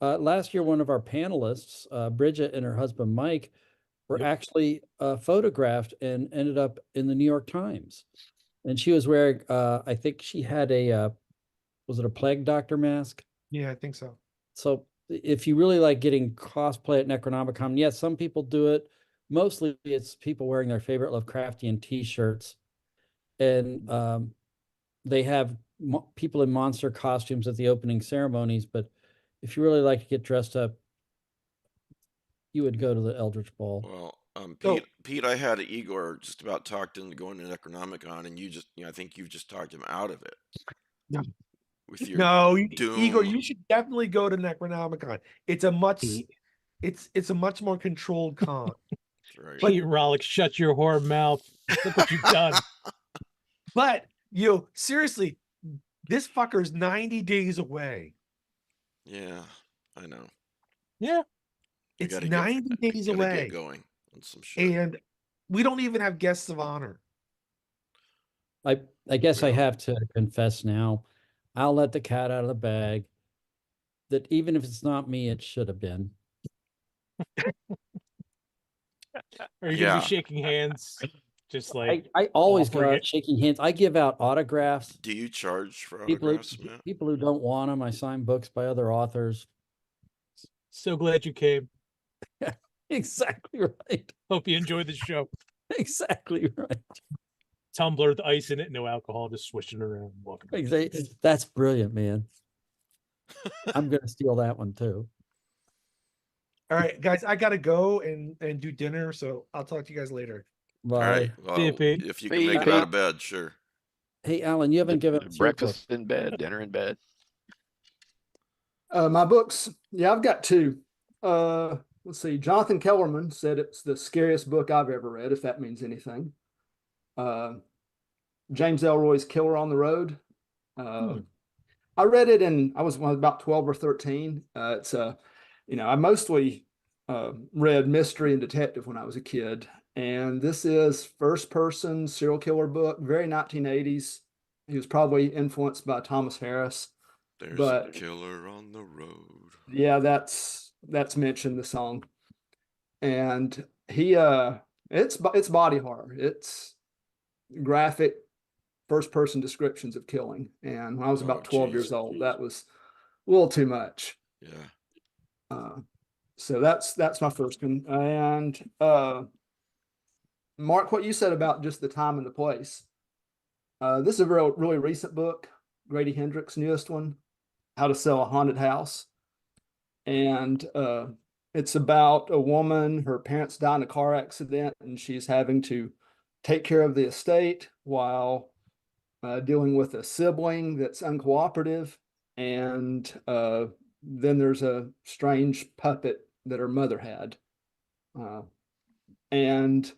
Last year, one of our panelists, Bridget and her husband, Mike, were actually photographed and ended up in the New York Times. And she was wearing, I think she had was it a plague doctor mask? Yeah, I think so. So if you really like getting cosplay at Necronomicon, yes, some people do it. Mostly it's people wearing their favorite Lovecraftian t-shirts. And they have people in monster costumes at the opening ceremonies. But if you really like to get dressed up, you would go to the Eldritch Ball. Well, So- Pete, I had Igor just about talked into going to Necronomicon, and I think you've just talked him out of it. No. With your No, doom. Igor, you should definitely go to Necronomicon. It's a much Pete. it's a much more controlled con. Right. Pete Rollick, shut your whore mouth. Look what you've done. But seriously, this fucker's 90 days away. Yeah, I know. Yeah. I It's gotta 90 days gotta away. get going on some shit. And we don't even have guests of honor. I guess I Well. have to confess now. I'll let the cat out of the bag. That even if it's not me, it should have been. Are you gonna Yeah. be shaking hands? Just like I always go offering out it? shaking hands. I give out autographs. Do you charge for People autographs, Matt? people who don't want them, I sign books by other authors. So glad you came. Exactly right. Hope you enjoyed the show. Exactly right. Tumbler with ice in it, no alcohol, just swishing around. Walking. Exactly. That's brilliant, man. I'm gonna steal that one too. All right, guys, I gotta go and do dinner, so I'll talk to you guys later. Bye. All right. Well, See ya, Pete. if you can See make ya, it out Pete. of bed, sure. Hey, Alan, you haven't given us your book. Breakfast in bed, dinner in bed. My books, yeah, I've got two. Let's see. Jonathan Kellerman said it's the scariest book I've ever read, if that means anything. James Elroy's Killer on the Road. I read it when I was about 12 or 13. It's I mostly read mystery and detective when I was a kid. And this is first person serial killer book, very 1980s. He was probably influenced by Thomas Harris. There's But- a killer on the road. Yeah, that's mentioned the song. And he it's body horror. It's graphic first person descriptions of killing. And when I was about 12 years old, that was a little too much. Yeah. So that's my first one. And Mark, what you said about just the time and the place. This is a really recent book, Grady Hendrix' newest one, How to Sell a Haunted House. And it's about a woman, her parents died in a car accident, and she's having to take care of the estate while dealing with a sibling that's uncooperative. And then there's a strange puppet that her mother had. And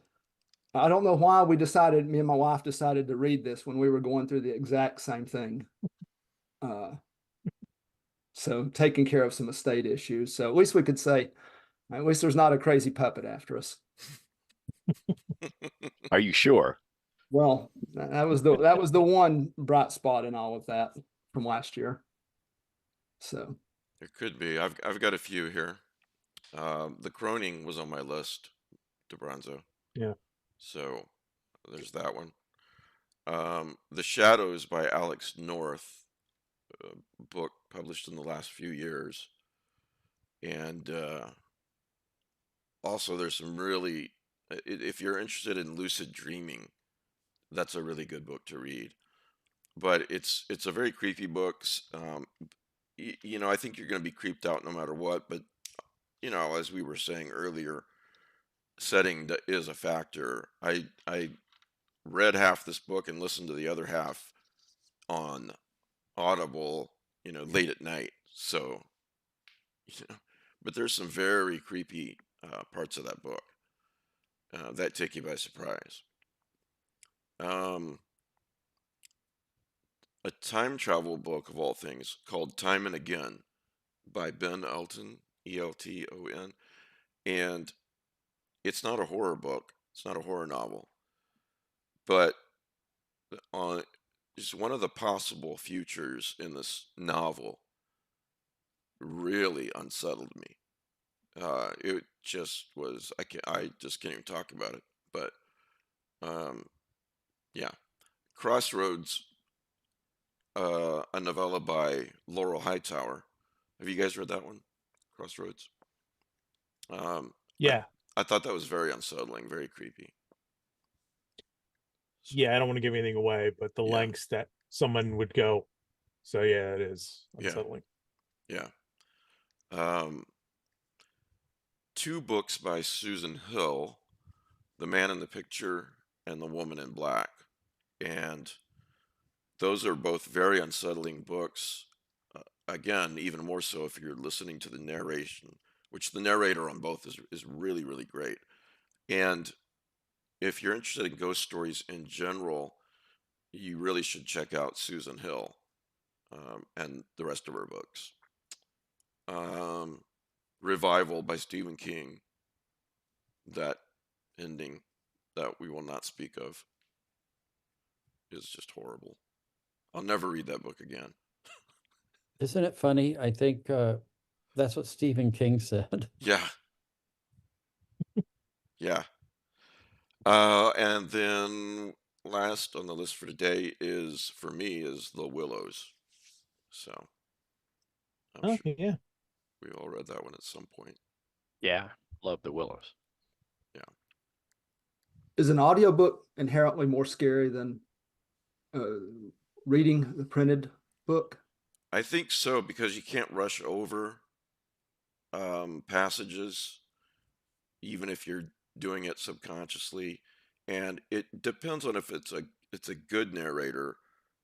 I don't know why me and my wife decided to read this when we were going through the exact same thing. So taking care of some estate issues. So at least we could say, at least there's not a crazy puppet after us. Are you sure? Well, that was the one bright spot in all of that from last year. So It could be. I've got a few here. The Croning was on my list, DeBronzo. Yeah. So there's that one. The Shadows by Alex North, a book published in the last few years. And also there's some really, if you're interested in lucid dreaming, that's a really good book to read. But it's a very creepy book. I think you're going to be creeped out no matter what. But as we were saying earlier, setting is a factor. I read half this book and listened to the other half on Audible, late at night. So, but there's some very creepy parts of that book that take you by surprise. A time travel book of all things called Time and Again by Ben Elton, Elton. And it's not a horror book. It's not a horror novel. But just one of the possible futures in this novel really unsettled me. It just was, I just can't even talk about it. But yeah. Crossroads, a novella by Laurel Hightower. Have you guys read that one? Crossroads. Yeah. I thought that was very unsettling, very creepy. Yeah, I don't want to give anything away, but the Yeah. lengths that someone would go. So yeah, it is Yeah. unsettling. Yeah. 2 books by Susan Hill, The Man in the Picture and The Woman in Black. And those are both very unsettling books. Again, even more so if you're listening to the narration, which the narrator on both is really, really great. And if you're interested in ghost stories in general, you really should check out Susan Hill and the rest of her books. Revival by Stephen King, that ending that we will not speak of is just horrible. I'll never read that book again. Isn't it funny? I think that's what Stephen King said. Yeah. Yeah. And then last on the list for today is, for me, is The Willows. So I'm sure Yeah. we all read that one at some point. Yeah, love the Willows. Yeah. Is an audiobook inherently more scary than reading the printed book? I think so, because you can't rush over passages, even if you're doing it subconsciously. And it depends on if it's a good narrator.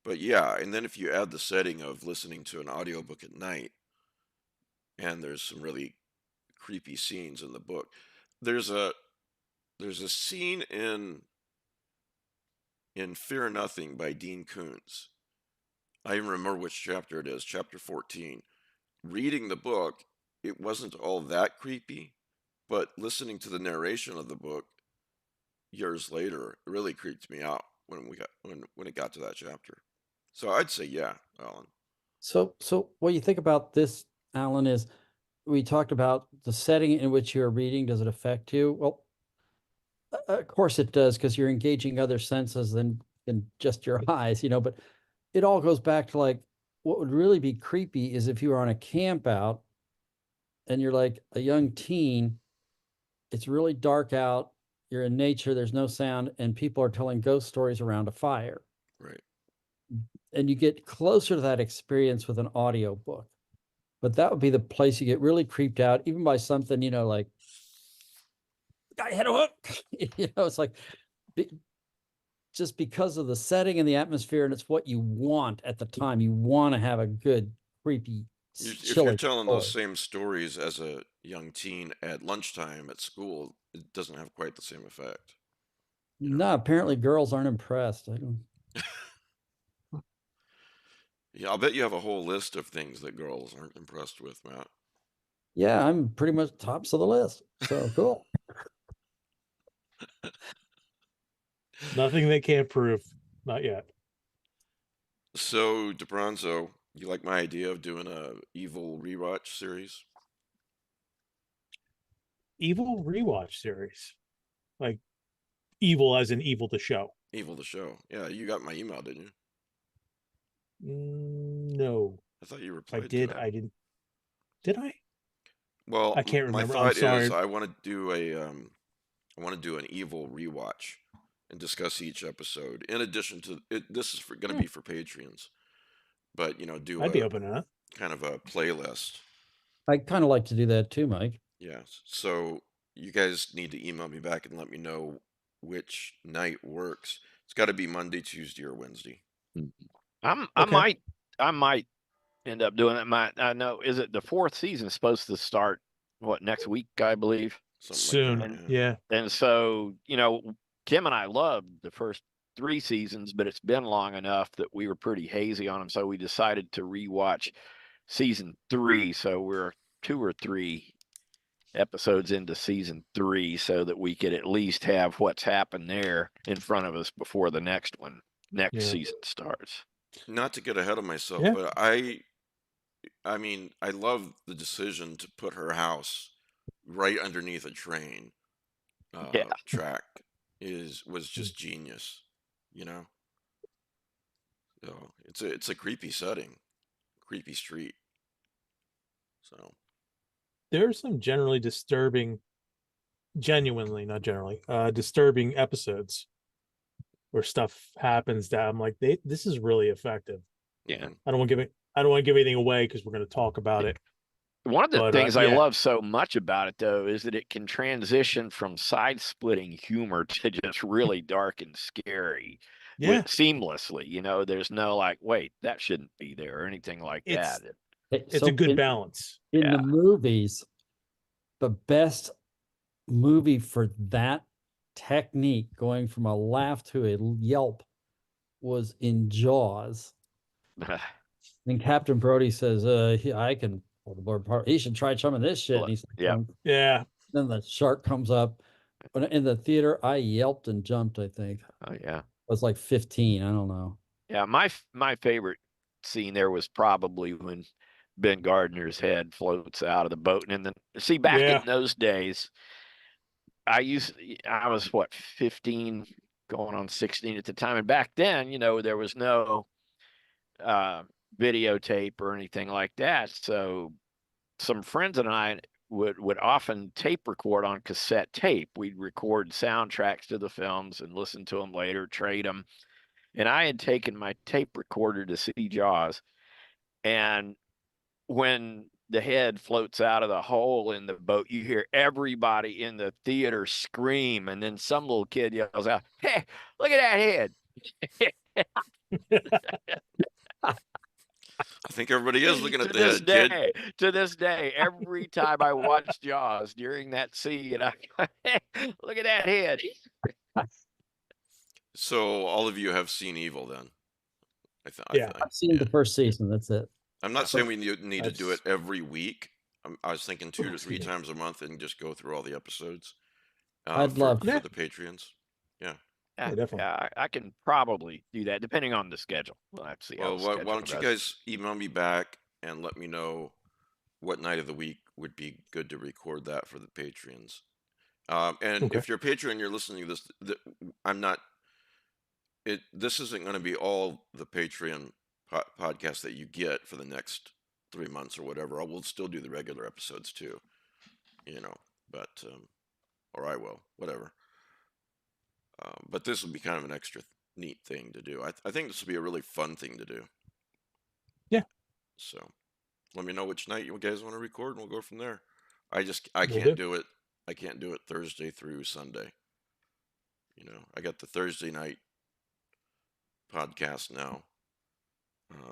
But yeah, and then if you add the setting of listening to an audiobook at night, and there's some really creepy scenes in the book. There's a scene in Fear Nothing by Dean Koontz. I even remember which chapter it is, chapter 14. Reading the book, it wasn't all that creepy, but listening to the narration of the book years later, it really creeped me out when it got to that chapter. So I'd say yeah, Alan. So what you think about this, Alan, is we talked about the setting in which you're reading. Does it affect you? Well, of course it does, because you're engaging other senses than just your eyes, but it all goes back to like what would really be creepy is if you were on a camp out and you're like a young teen, it's really dark out, you're in nature, there's no sound, and people are telling ghost stories around a fire. Right. And you get closer to that experience with an audio book. But that would be the place you get really creeped out, even by something, like guy had a hook. It's like just because of the setting and the atmosphere, and it's what you want at the time. You want to have a good, creepy, If you're chilling telling story. those same stories as a young teen at lunchtime at school, it doesn't have quite the same effect. No, apparently girls aren't impressed. I don't. Yeah, I'll bet you have a whole list of things that girls aren't impressed with, Matt. Yeah, I'm pretty much tops of the list. So cool. Nothing they can't prove. Not yet. So, DeBronzo, you like my idea of doing a evil rewatch series? Evil rewatch series. Like evil as in evil the show. Evil the show. Yeah, you got my email, didn't you? No. I thought you I replied did. to that. I didn't. Did I? Well, I can't my remember. I'm thought sorry. is I want to do an evil rewatch and discuss each episode. In addition to it, this is going to be for Patreons, but do I'd be open to that. kind of a playlist. I kind of like to do that too, Mike. Yes. So you guys need to email me back and let me know which night works. It's got to be Monday, Tuesday, or Wednesday. I might end up doing it. I know, is it the 4th season supposed to start next week, I believe? Something Soon. like that. Yeah. And so, Kim and I loved the first 3 seasons, but it's been long enough that we were pretty hazy on them. So we decided to rewatch season 3. So we're 2 or 3 episodes into season 3 so that we could at least have what's happened there in front of us before the next season starts. Not to get ahead of myself, Yeah. but I mean, I love the decision to put her house right underneath a train track was just genius, So it's a creepy setting, creepy street. So there's some generally disturbing, genuinely, not generally, disturbing episodes where stuff happens that I'm like, this is really effective. Yeah. Mhm. I don't want to give anything away because we're going to talk about it. One of the But, things I yeah. love so much about it, though, is that it can transition from side-splitting humor to just really dark and scary Yeah, seamlessly. You know, there's no like, wait, that shouldn't be there or anything like It's- that. it's So a good in, balance. in the Yeah. movies, the best movie for that technique, going from a laugh to a yelp, was in Jaws. And Captain Brody says, I can pull the board apart. He should try some of this shit. And he's like, Yeah. Yeah, then the shark comes up. When in the theater, I yelped and jumped, I think. I Oh yeah. was like 15. I don't know. Yeah. My favorite scene there was probably when Ben Gardner's head floats out of the boat. And then see back Yeah. in those days, I was what, 15 going on 16 at the time. And back then, you know, there was no videotape or anything like that. So some friends and I would often tape record on cassette tape. We'd record soundtracks to the films and listen to them later, trade them. And I had taken my tape recorder to see Jaws. And when the head floats out of the hole in the boat, you hear everybody in the theater scream. And then some little kid yells out, "Hey, look at that head." I think everybody is looking at To the this head, kid. to this day, every time I watch Jaws during that scene, I hey, look at that head. So all of you have seen Evil then? Yeah. I've seen the first season. That's it. I'm not saying we need to do it I've every week. I was thinking 2 to 3 Excuse me. times a month and just go through all the episodes. I'd love for Yeah. the Patreons. Yeah, definitely. yeah, I can probably do that depending on the schedule. We'll have to see how Well, the why schedule don't you goes. guys email me back and let me know what night of the week would be good to record that for the Patreons. And Okay. if you're a Patreon, you're listening to this. I'm not. This isn't going to be all the Patreon podcast that you get for the next 3 months or whatever. I will still do the regular episodes too, you know. But or I will, whatever. But this will be kind of an extra neat thing to do. I think this will be a really fun thing to do. Yeah. So let me know which night you guys want to record, and we'll go from there. I Will can't do. do it. I can't do it Thursday through Sunday. You know, I got the Thursday night podcast now.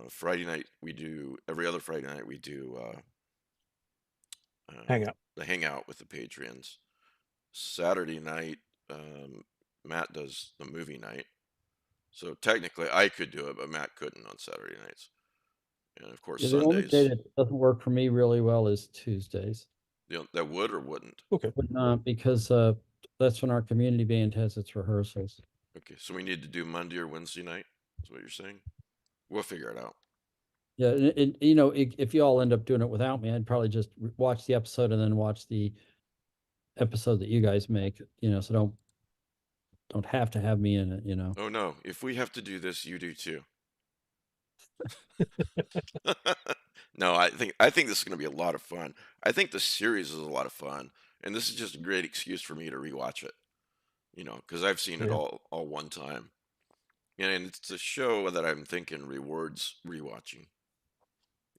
Friday night we do, every other Friday night we do Hangout. the hangout with the Patreons. Saturday night, Matt does the movie night. So technically I could do it, but Matt couldn't on Saturday nights. And of course Yeah, the only day Sundays, that doesn't work for me really well is Tuesdays. that would or wouldn't. Okay. But not because that's when our community band has its rehearsals. Okay, so we need to do Monday or Wednesday night. Is what you're saying? We'll figure it out. Yeah, and you know, if you all end up doing it without me, I'd probably just watch the episode and then watch the episode that you guys make. You know, so don't have to have me in it. You know. Oh no, if we have to do this, you do too. No, I think this is going to be a lot of fun. I think the series is a lot of fun, and this is just a great excuse for me to rewatch it. You know, because I've seen it Yeah. all one time, and it's a show that I'm thinking rewards rewatching.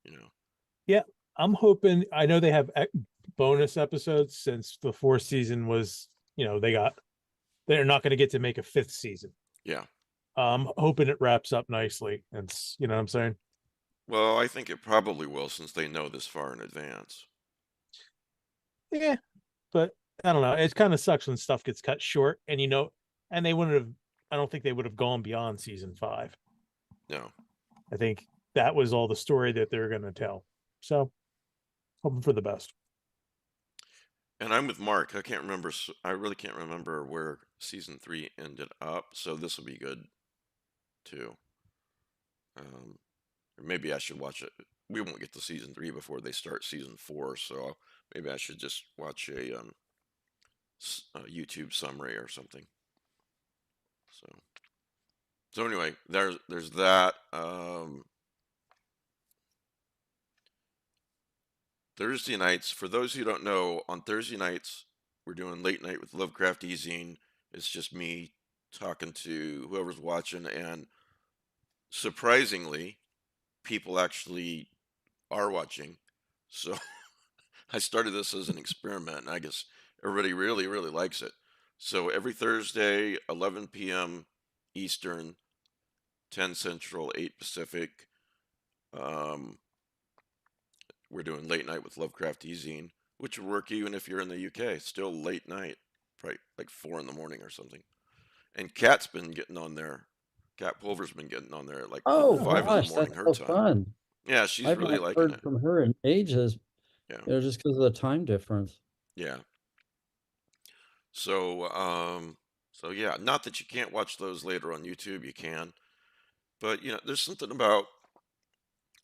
You know, I'm hoping. I know they have bonus episodes since the fourth season was. You know, they're not going to get to make a fifth season. yeah. I'm hoping it wraps up nicely. And you know what I'm saying? Well, I think it probably will since they know this far in advance. Yeah, but I don't know. It kind of sucks when stuff gets cut short, and you know, and they wouldn't have. I don't think they would have gone beyond season 5. No. I think that was all the story that they're going to tell. So, hoping for the best. And I'm with Mark. I really can't remember where season 3 ended up, so this will be good too. Or maybe I should watch it. We won't get to season 3 before they start season 4, so maybe I should just watch a YouTube summary or something. So anyway, there's that. Thursday nights, for those who don't know, on Thursday nights, we're doing late night with Lovecraft eZine. It's just me talking to whoever's watching, and surprisingly, people actually are watching. So I started this as an experiment, and I guess everybody really, really likes it. So every Thursday, 11 p.m. Eastern, 10 Central, 8 Pacific, we're doing late night with Lovecraft eZine, which would work even if you're in the UK. Still late night, probably like 4 in the morning or something. And Kat's been getting on there. Kat Pulver's been getting on there at like Oh 5 in the gosh, morning that's her so time. fun. Yeah, she's I've really not liking heard it. from her in ages, Yeah, just because of the time difference. yeah. So, so yeah, not that you can't watch those later on YouTube, you can. But there's something about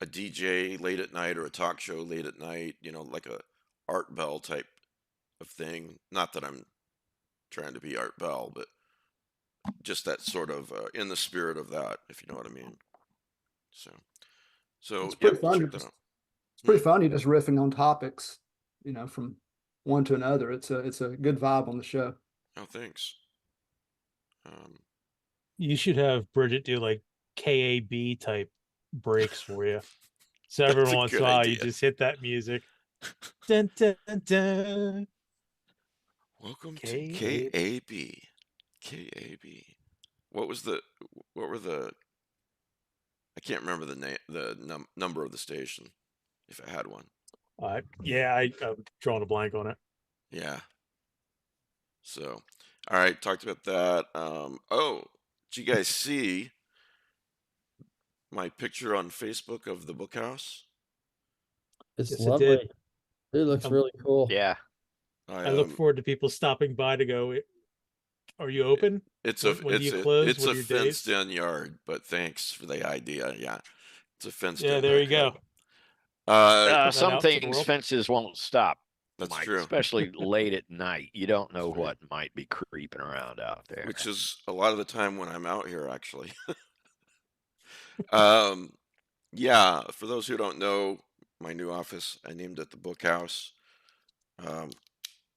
a DJ late at night or a talk show late at night, like a Art Bell type of thing. Not that I'm trying to be Art Bell, but just that sort of in the spirit of that, if you know what I mean. So It's yeah, pretty fun. check that out. It's pretty fun. You're just riffing on topics, from one to another. It's a good vibe on the show. Oh, thanks. You should have Bridget do like KAB type breaks for you. So every That's a once in good a while, you idea. just hit that music. Dun, dun, dun. Welcome to KAB. KAB. KAB. What were the? I can't remember the name, the number of the station, if it had one. Yeah, I'm drawing a blank on it. Yeah. So, all right, talked about that. Oh, did you guys see my picture on Facebook of the book house? It's Yes, it did. lovely. It looks Um, really cool. Yeah. I look forward to people stopping by to go, are you open? It's When do you close? it's What a are your days? fenced-in yard, but thanks for the idea. Yeah, it's a fenced-in. Yeah, there you yard. go. Put that Some out to the things world. fences won't stop, That's Mike, true. especially late at night. You don't know That's right. what might be creeping around out there. Which is a lot of the time when I'm out here, actually. Yeah, for those who don't know, my new office, I named it the Book House.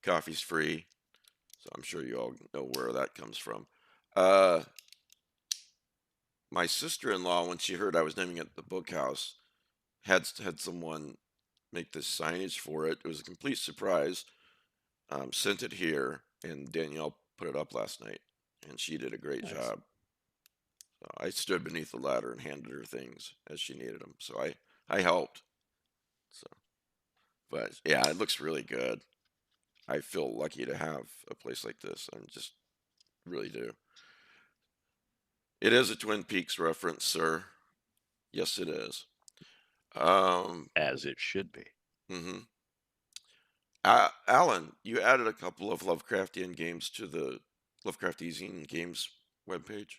Coffee's free, so I'm sure you all know where that comes from. My sister-in-law, when she heard I was naming it the Book House, had someone make this signage for it. It was a complete surprise. Sent it here, and Danielle put it up last night, and she did a great Nice. job. So I stood beneath the ladder and handed her things as she needed them. So I helped. So, but yeah, it looks really good. I feel lucky to have a place like this. I'm just really do. It is a Twin Peaks reference, sir. Yes, it is. As it should be. Mm-hmm. Alan, you added a couple of Lovecraftian games to the Lovecraft eZine Games webpage.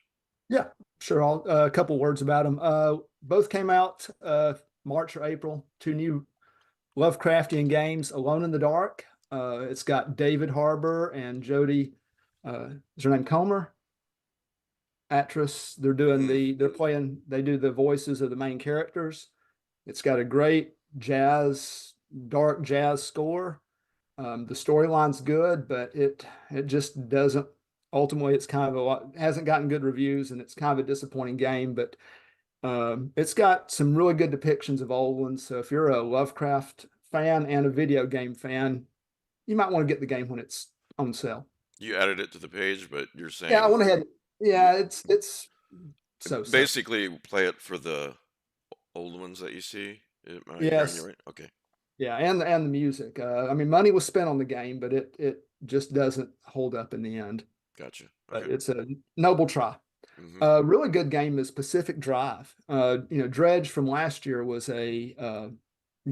Yeah, sure. I'll a couple words about them. Both came out March or April. 2 new Lovecraftian games. Alone in the Dark. It's got David Harbour and Jodie. Is her name Comer? Actress. They're doing they do the voices of the main characters. It's got a great dark jazz score. The storyline's good, but it just doesn't. Ultimately, it's kind of hasn't gotten good reviews, and it's kind of a disappointing game. But it's got some really good depictions of old ones. So if you're a Lovecraft fan and a video game fan, you might want to get the game when it's on sale. You added it to the page, but you're saying Yeah, I went ahead. Yeah, it's so basically play it for the old ones that you see. Am I hearing Yes. you right? Okay. Yeah, and the music. I mean, money was spent on the game, but it just doesn't hold up in the end. Gotcha. But Okay. it's a noble try. Really good game is Pacific Drive. Dredge from last year was a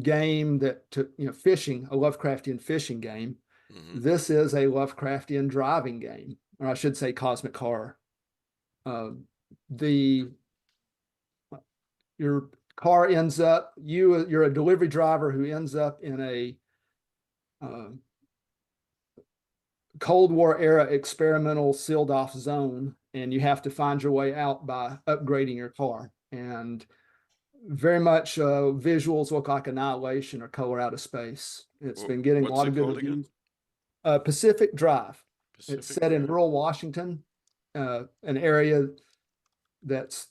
game that took fishing, a Lovecraftian fishing game. This is a Lovecraftian driving game, or I should say cosmic horror. Your car ends up, you're a delivery driver who ends up in a Cold War era experimental sealed off zone, and you have to find your way out by upgrading your car. And very much visuals look like Annihilation or Color Out of Space. It's been getting a What's lot it of good called again? reviews. Pacific Drive. It's Pacific set in Drive? rural Washington, an area that's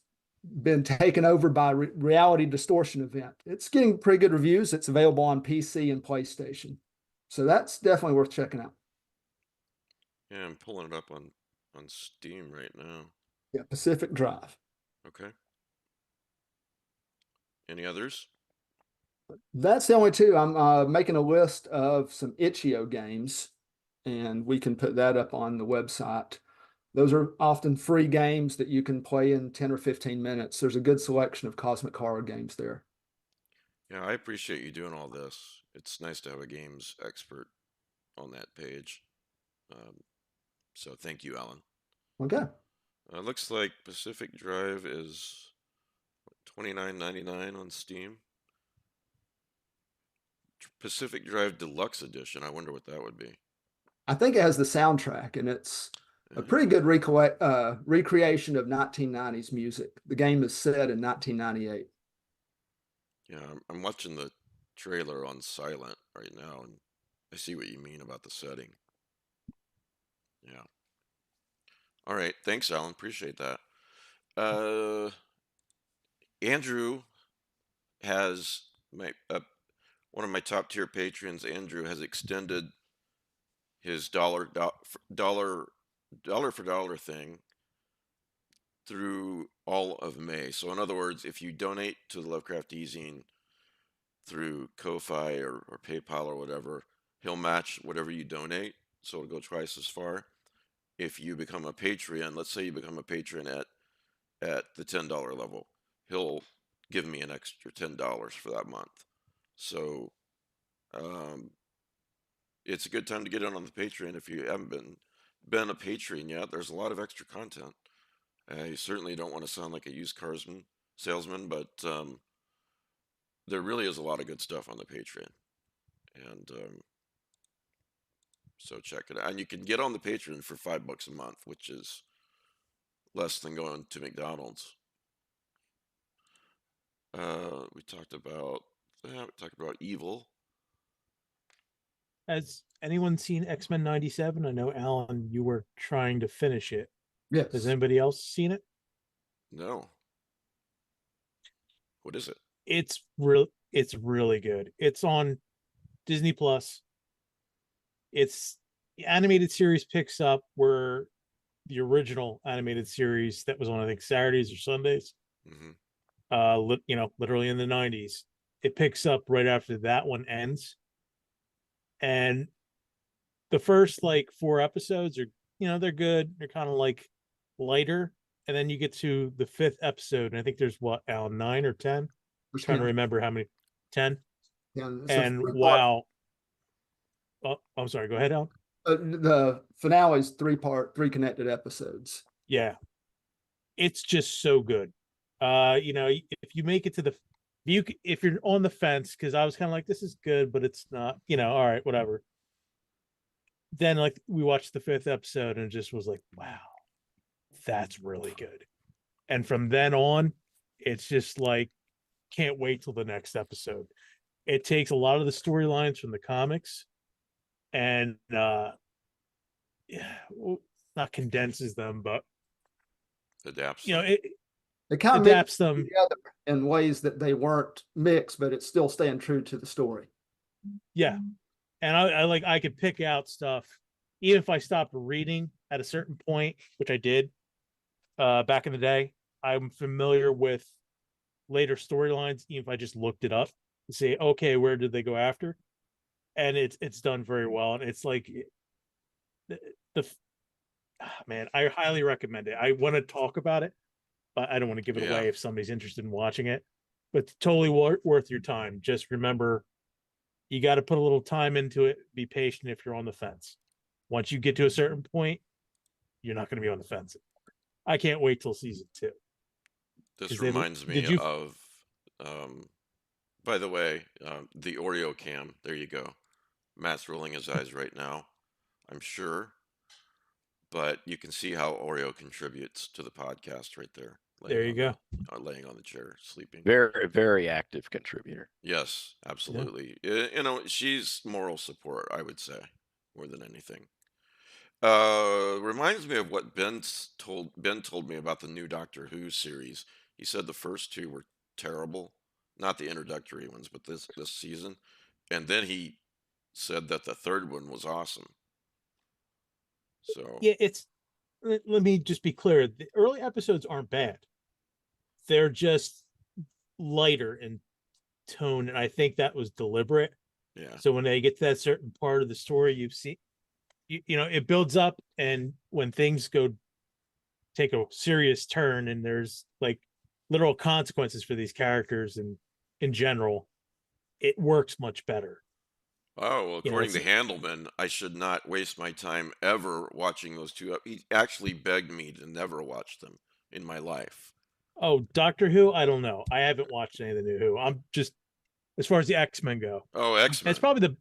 been taken over by reality distortion event. It's getting pretty good reviews. It's available on PC and PlayStation. So that's definitely worth checking out. Yeah, I'm pulling it up on Steam right now. Yeah, Pacific Drive. Okay. Any others? That's the only two. I'm making a list of some itch.io games, and we can put that up on the website. Those are often free games that you can play in 10 or 15 minutes. There's a good selection of Cosmic Horror games there. Yeah, I appreciate you doing all this. It's nice to have a games expert on that page. So thank you, Alan. Okay. Looks like Pacific Drive is $29.99 on Steam. Pacific Drive Deluxe Edition. I wonder what that would be. I think it has the soundtrack, and it's a pretty good recreation of 1990s music. The game is set in 1998. Yeah, I'm watching the trailer on silent right now, and I see what you mean about the setting. Yeah. All right. Thanks, Alan. Appreciate that. Andrew has one of my top tier patrons. Andrew has extended his dollar for dollar thing through all of May. So in other words, if you donate to the Lovecraft eZine through Ko-Fi or PayPal or whatever, he'll match whatever you donate. So it'll go twice as far. If you become a Patreon, let's say you become a patron at the $10 level, he'll give me an extra $10 for that month. So it's a good time to get in on the Patreon if you haven't been a patron yet. There's a lot of extra content. You certainly don't want to sound like a used cars salesman, but there really is a lot of good stuff on the Patreon. And so check it out. And you can get on the Patreon for $5 a month, which is less than going to McDonald's. We talked about that. We talked about Evil. Has anyone seen X-Men 97? I know, Alan, you were trying to finish it. Yes. Has anybody else seen it? No. What is it? It's really good. It's on Disney Plus. It's the animated series picks up where the original animated series that was on, I think, Saturdays or Sundays. Mm-hmm. Literally in the 90s. It picks up right after that one ends. And the first like 4 episodes are, they're good. They're kind of like lighter. And then you get to the 5th episode. And I think there's what, Alan, 9 or 10? I'm trying to remember how many. 10? Yeah, And wow. Oh, I'm sorry. Go ahead, Alan. The finale is 3 connected episodes. Yeah. It's just so good. If you make it to if you're on the fence, because I was kind of like, this is good, but it's not, all right, whatever. Then like we watched the 5th episode and it just was like, wow, that's really good. And from then on, it's just like, can't wait till the next episode. It takes a lot of the storylines from the comics and not condenses them, but Adapts. It kind of adapts them together in ways that they weren't mixed, but it's still staying true to the story. Yeah. And I could pick out stuff, even if I stopped reading at a certain point, which I did back in the day. I'm familiar with later storylines, even if I just looked it up to say, okay, where did they go after? And it's done very well. And it's like man, I highly recommend it. I want to talk about it, but I don't want to give it away if somebody's interested in watching it. But it's totally worth your time. Just remember, you got to put a little time into it. Be patient if you're on the fence. Once you get to a certain point, you're not going to be on the fence anymore. I can't wait till season 2. This reminds me of, by the way, the Oreo cam. There you go. Matt's rolling his eyes right now, I'm sure. But you can see how Oreo contributes to the podcast right there. There you go. Laying on the chair, sleeping. Very, very active contributor. Yes, absolutely. She's moral support, I would say, more than anything. Reminds me of what Ben told me about the new Doctor Who series. He said the first two were terrible, not the introductory ones, but this season. And then he said that the third one was awesome. So Yeah, let me just be clear. The early episodes aren't bad. They're just lighter in tone, and I think that was deliberate. yeah. So when they get to that certain part of the story, it builds up, and when things take a serious turn, and there's like literal consequences for these characters, and in general, it works much better. Oh, well, according to Handelman, I should not waste my time ever watching those two. He actually begged me to never watch them in my life. Oh, Doctor Who? I don't know. I haven't watched any of the new Who. I'm just, as far as the X-Men go. Oh, X-Men. It's probably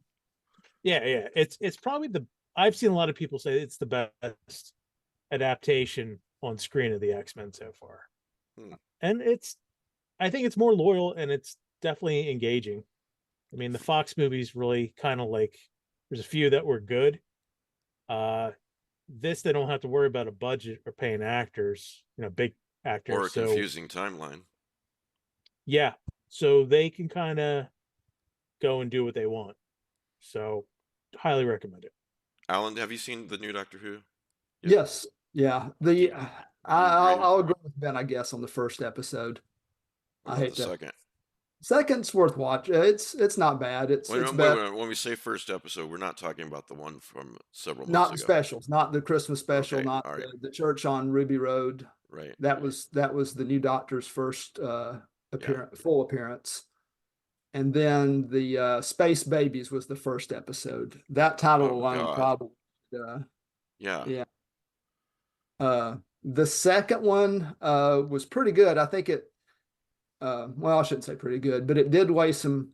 It's probably I've seen a lot of people say it's the best adaptation on screen of the X-Men so far. And I think it's more loyal, and it's definitely engaging. I mean, the Fox movies really kind of like, there's a few that were good. This, they don't have to worry about a budget or paying actors, big actors. Or a confusing timeline. Yeah. So they can kind of go and do what they want. So highly recommend it. Alan, have you seen the new Doctor Who? Yes. Yeah. I'll agree with Ben, I guess, on the first episode. I hate the second. Second's worth watching. It's not bad. It's better. When we say first episode, we're not talking about the one from several months not ago. The specials, not the Christmas special, Okay, not right. the church on Ruby Road. Right. That was the new Doctor's first full appearance. And then the Space Babies was the first episode. That title alone probably yeah. The second one was pretty good. I think it well, I shouldn't say pretty good, but it did lay some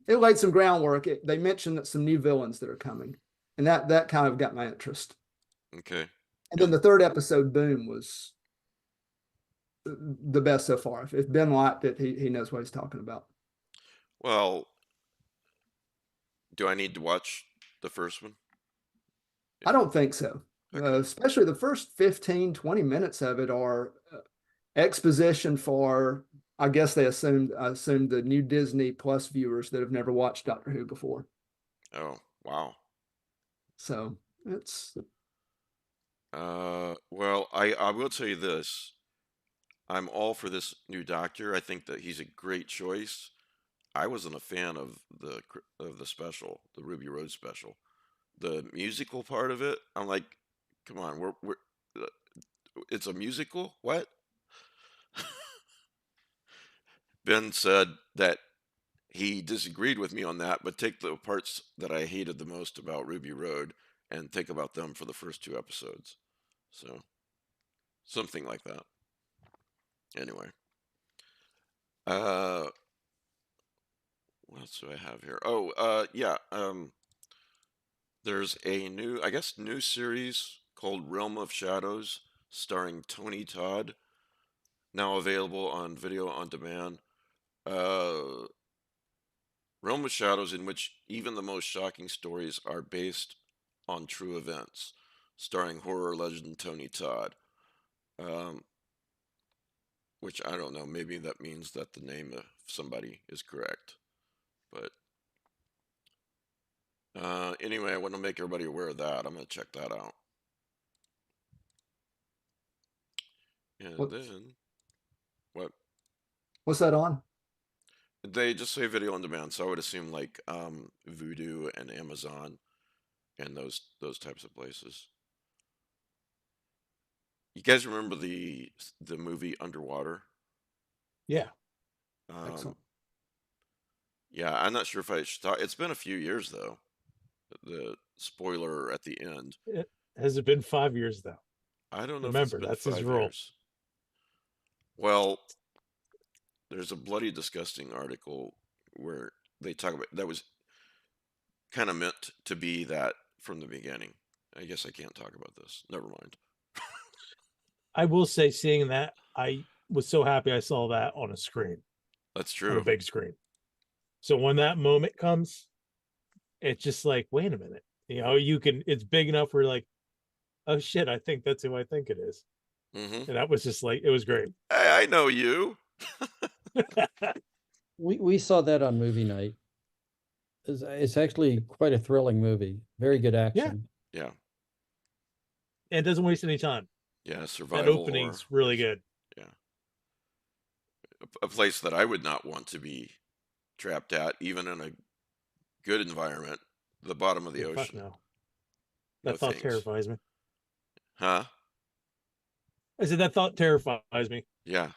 groundwork. They mentioned that some new villains that are coming, and that kind of got my interest. Okay. And then the third episode, Boom, was the best so far. If Ben liked it, he knows what he's talking about. Well, do I need to watch the first one? I don't think so. Okay. Especially the first 15, 20 minutes of it are exposition for, I guess I assumed the new Disney Plus viewers that have never watched Doctor Who before. Oh, wow. So it's well, I will tell you this. I'm all for this new Doctor. I think that he's a great choice. I wasn't a fan of the special, the Ruby Road special. The musical part of it, I'm like, come on, we're it's a musical? What? Ben said that he disagreed with me on that, but take the parts that I hated the most about Ruby Road and think about them for the first two episodes. So, something like that. Anyway. What else do I have here? Oh, yeah. There's a new series called Realm of Shadows, starring Tony Todd, now available on video on demand. Realm of Shadows, in which even the most shocking stories are based on true events, starring horror legend Tony Todd. Which I don't know, maybe that means that the name of somebody is correct. But anyway, I want to make everybody aware of that. I'm going to check that out. And then, what? What's that on? They just say video on demand, so I would assume like Vudu and Amazon and those types of places. You guys remember the movie Underwater? Yeah. Excellent. Yeah, I'm not sure if I should talk. It's been a few years though. The spoiler at the end. Has it been 5 years though? I don't know. Remember, if it's been that's 5 his rule. years. Well, there's a bloody disgusting article where they talk about that was kind of meant to be that from the beginning. I guess I can't talk about this. Never mind. I will say, seeing that, I was so happy I saw that on a screen, That's on a true. big screen. So when that moment comes, it's just like, wait a minute, it's big enough where like, oh shit, I think that's who I think it is. Hmm. And that was just like, it was great. Hey, I know you. We saw that on movie night. It's actually quite a thrilling movie. Very good action. Yeah. And it doesn't waste any time. Yeah. That Survival opening's horror. really good. Yeah. A place that I would not want to be trapped at, even in a good environment, the bottom of the Oh, fuck ocean. no. No That thought thanks. terrifies me. Huh? I said that thought terrifies me. Yeah.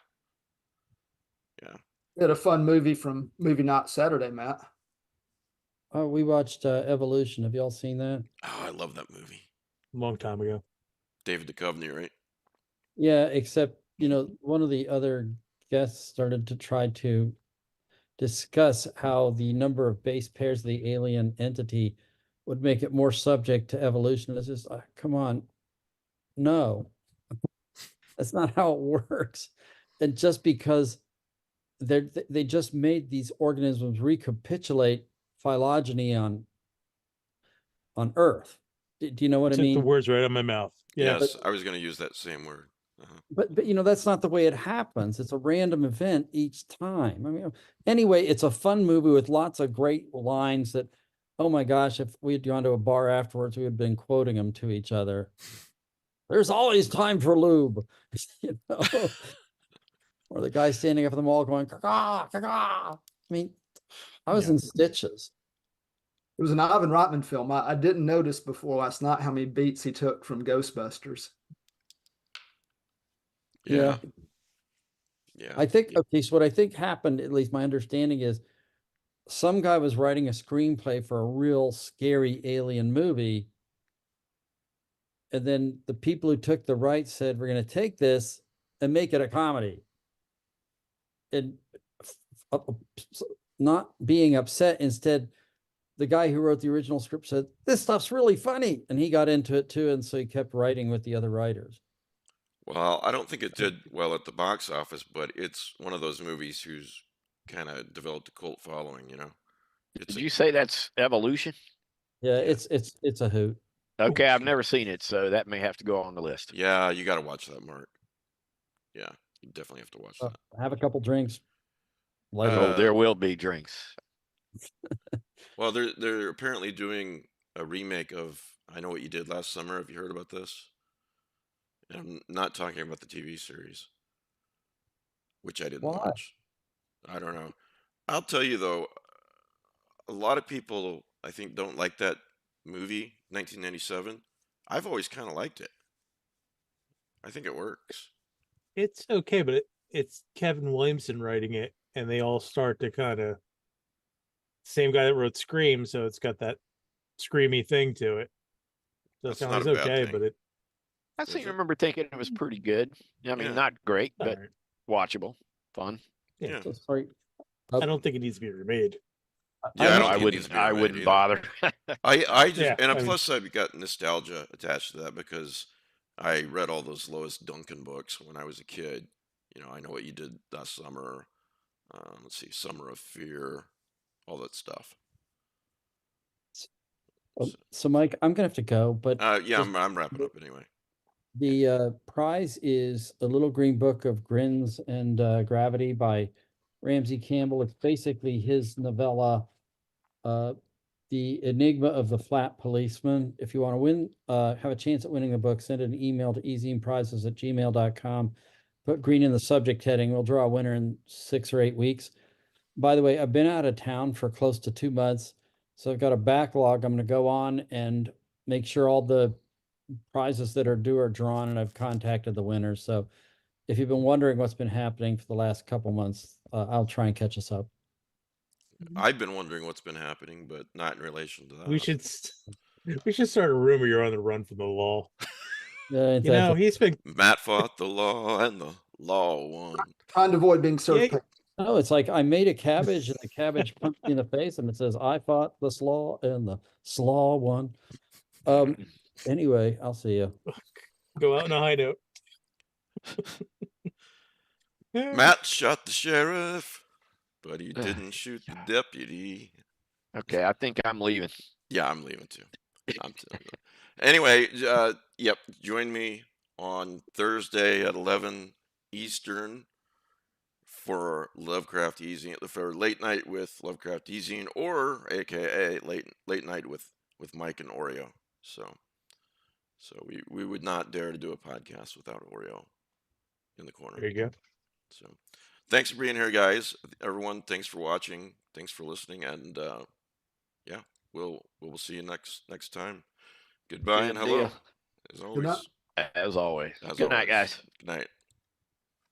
Yeah. We had a fun movie from movie night Saturday, Matt. We watched Evolution. Have y'all seen that? Oh, I love that movie. A long time ago. David Duchovny, right? Yeah, except, one of the other guests started to try to discuss how the number of base pairs of the alien entity would make it more subject to evolution. It's just, come on. No, that's not how it works. And just because they just made these organisms recapitulate phylogeny on Earth. Do you know what I Took the mean? words right out of my mouth. Yeah. Yes, I was going to use that same word. Uh-huh. But that's not the way it happens. It's a random event each time. I mean, anyway, it's a fun movie with lots of great lines that, oh my gosh, if we had gone to a bar afterwards, we would have been quoting them to each other. There's always time for lube, or the guy standing up at the mall going, caw, caw. I mean, I was in stitches. It was an Ivan Reitman film. I didn't notice before last night how many beats he took from Ghostbusters. Yeah. I think, okay, so what I think happened, at least my understanding is, some guy was writing a screenplay for a real scary alien movie. And then the people who took the rights said, we're going to take this and make it a comedy. And not being upset, instead, the guy who wrote the original script said, this stuff's really funny. And he got into it too. And so he kept writing with the other writers. Well, I don't think it did well at the box office, but it's one of those movies who's kind of developed a cult following, Did you say that's Evolution? Yeah, Yeah. it's a hoot. Okay, I've never seen it, so that may have to go on the list. Yeah, you got to watch that, Mark. Yeah, you definitely have to watch that. Have a couple drinks. Oh, there will be drinks. Well, they're apparently doing a remake of I Know What You Did Last Summer. Have you heard about this? And I'm not talking about the TV series, which I didn't watch. I don't know. I'll tell you though, a lot of people I think don't like that movie, 1997. I've always kind of liked it. I think it works. It's okay, but it's Kevin Williamson writing it, and they all start to kind of same guy that wrote Scream, so it's got that screamy thing to it. So That's it's not a bad okay, thing. but it. I seem to remember thinking it was pretty good. I mean, Yeah. not great, All but right. watchable, fun. Yeah. So sorry. I don't think it needs to be remade. Yeah, I don't I think it needs wouldn't. to be I remade wouldn't either. bother. I just Yeah, and I mean- plus I've got nostalgia attached to that because I read all those Lois Duncan books when I was a kid. I Know What You Did Last Summer. Let's see, Summer of Fear, all that stuff. So Mike, I'm gonna have to go, but Yeah, just- I'm wrapping up anyway. the prize is a Little Green Book of Grins and Gravity by Ramsey Campbell. It's basically his novella, The Enigma of the Flat Policeman. If you want to win, have a chance at winning the book, send an email to ezineprizes@gmail.com. Put green in the subject heading. We'll draw a winner in 6 or 8 weeks. By the way, I've been out of town for close to 2 months, so I've got a backlog. I'm going to go on and make sure all the prizes that are due are drawn, and I've contacted the winners. So if you've been wondering what's been happening for the last couple months, I'll try and catch us up. I've been wondering what's been happening, but not in relation to that. We should start a rumor you're on the run from the law. He's been. Matt fought the law and the law won. Trying to avoid being served. Yeah. No, it's like I made a cabbage and the cabbage punched me in the face, and it says, I fought the slaw and the slaw won. Anyway, I'll see you. Go out in a high note. Matt shot the sheriff, but he didn't shoot the deputy. Okay, I think I'm leaving. Yeah, I'm leaving too. Anyway, yep. Join me on Thursday at 11 Eastern for Lovecraft eZine, for late night with Lovecraft eZine, or AKA late night with Mike and Oreo. So we would not dare to do a podcast without Oreo in the corner. There you go. So thanks for being here, guys. Everyone, thanks for watching. Thanks for listening, and yeah, we'll see you next time. Goodbye Good and hello, deal. as Good always. night. As always. As Good night, always. guys. Good night.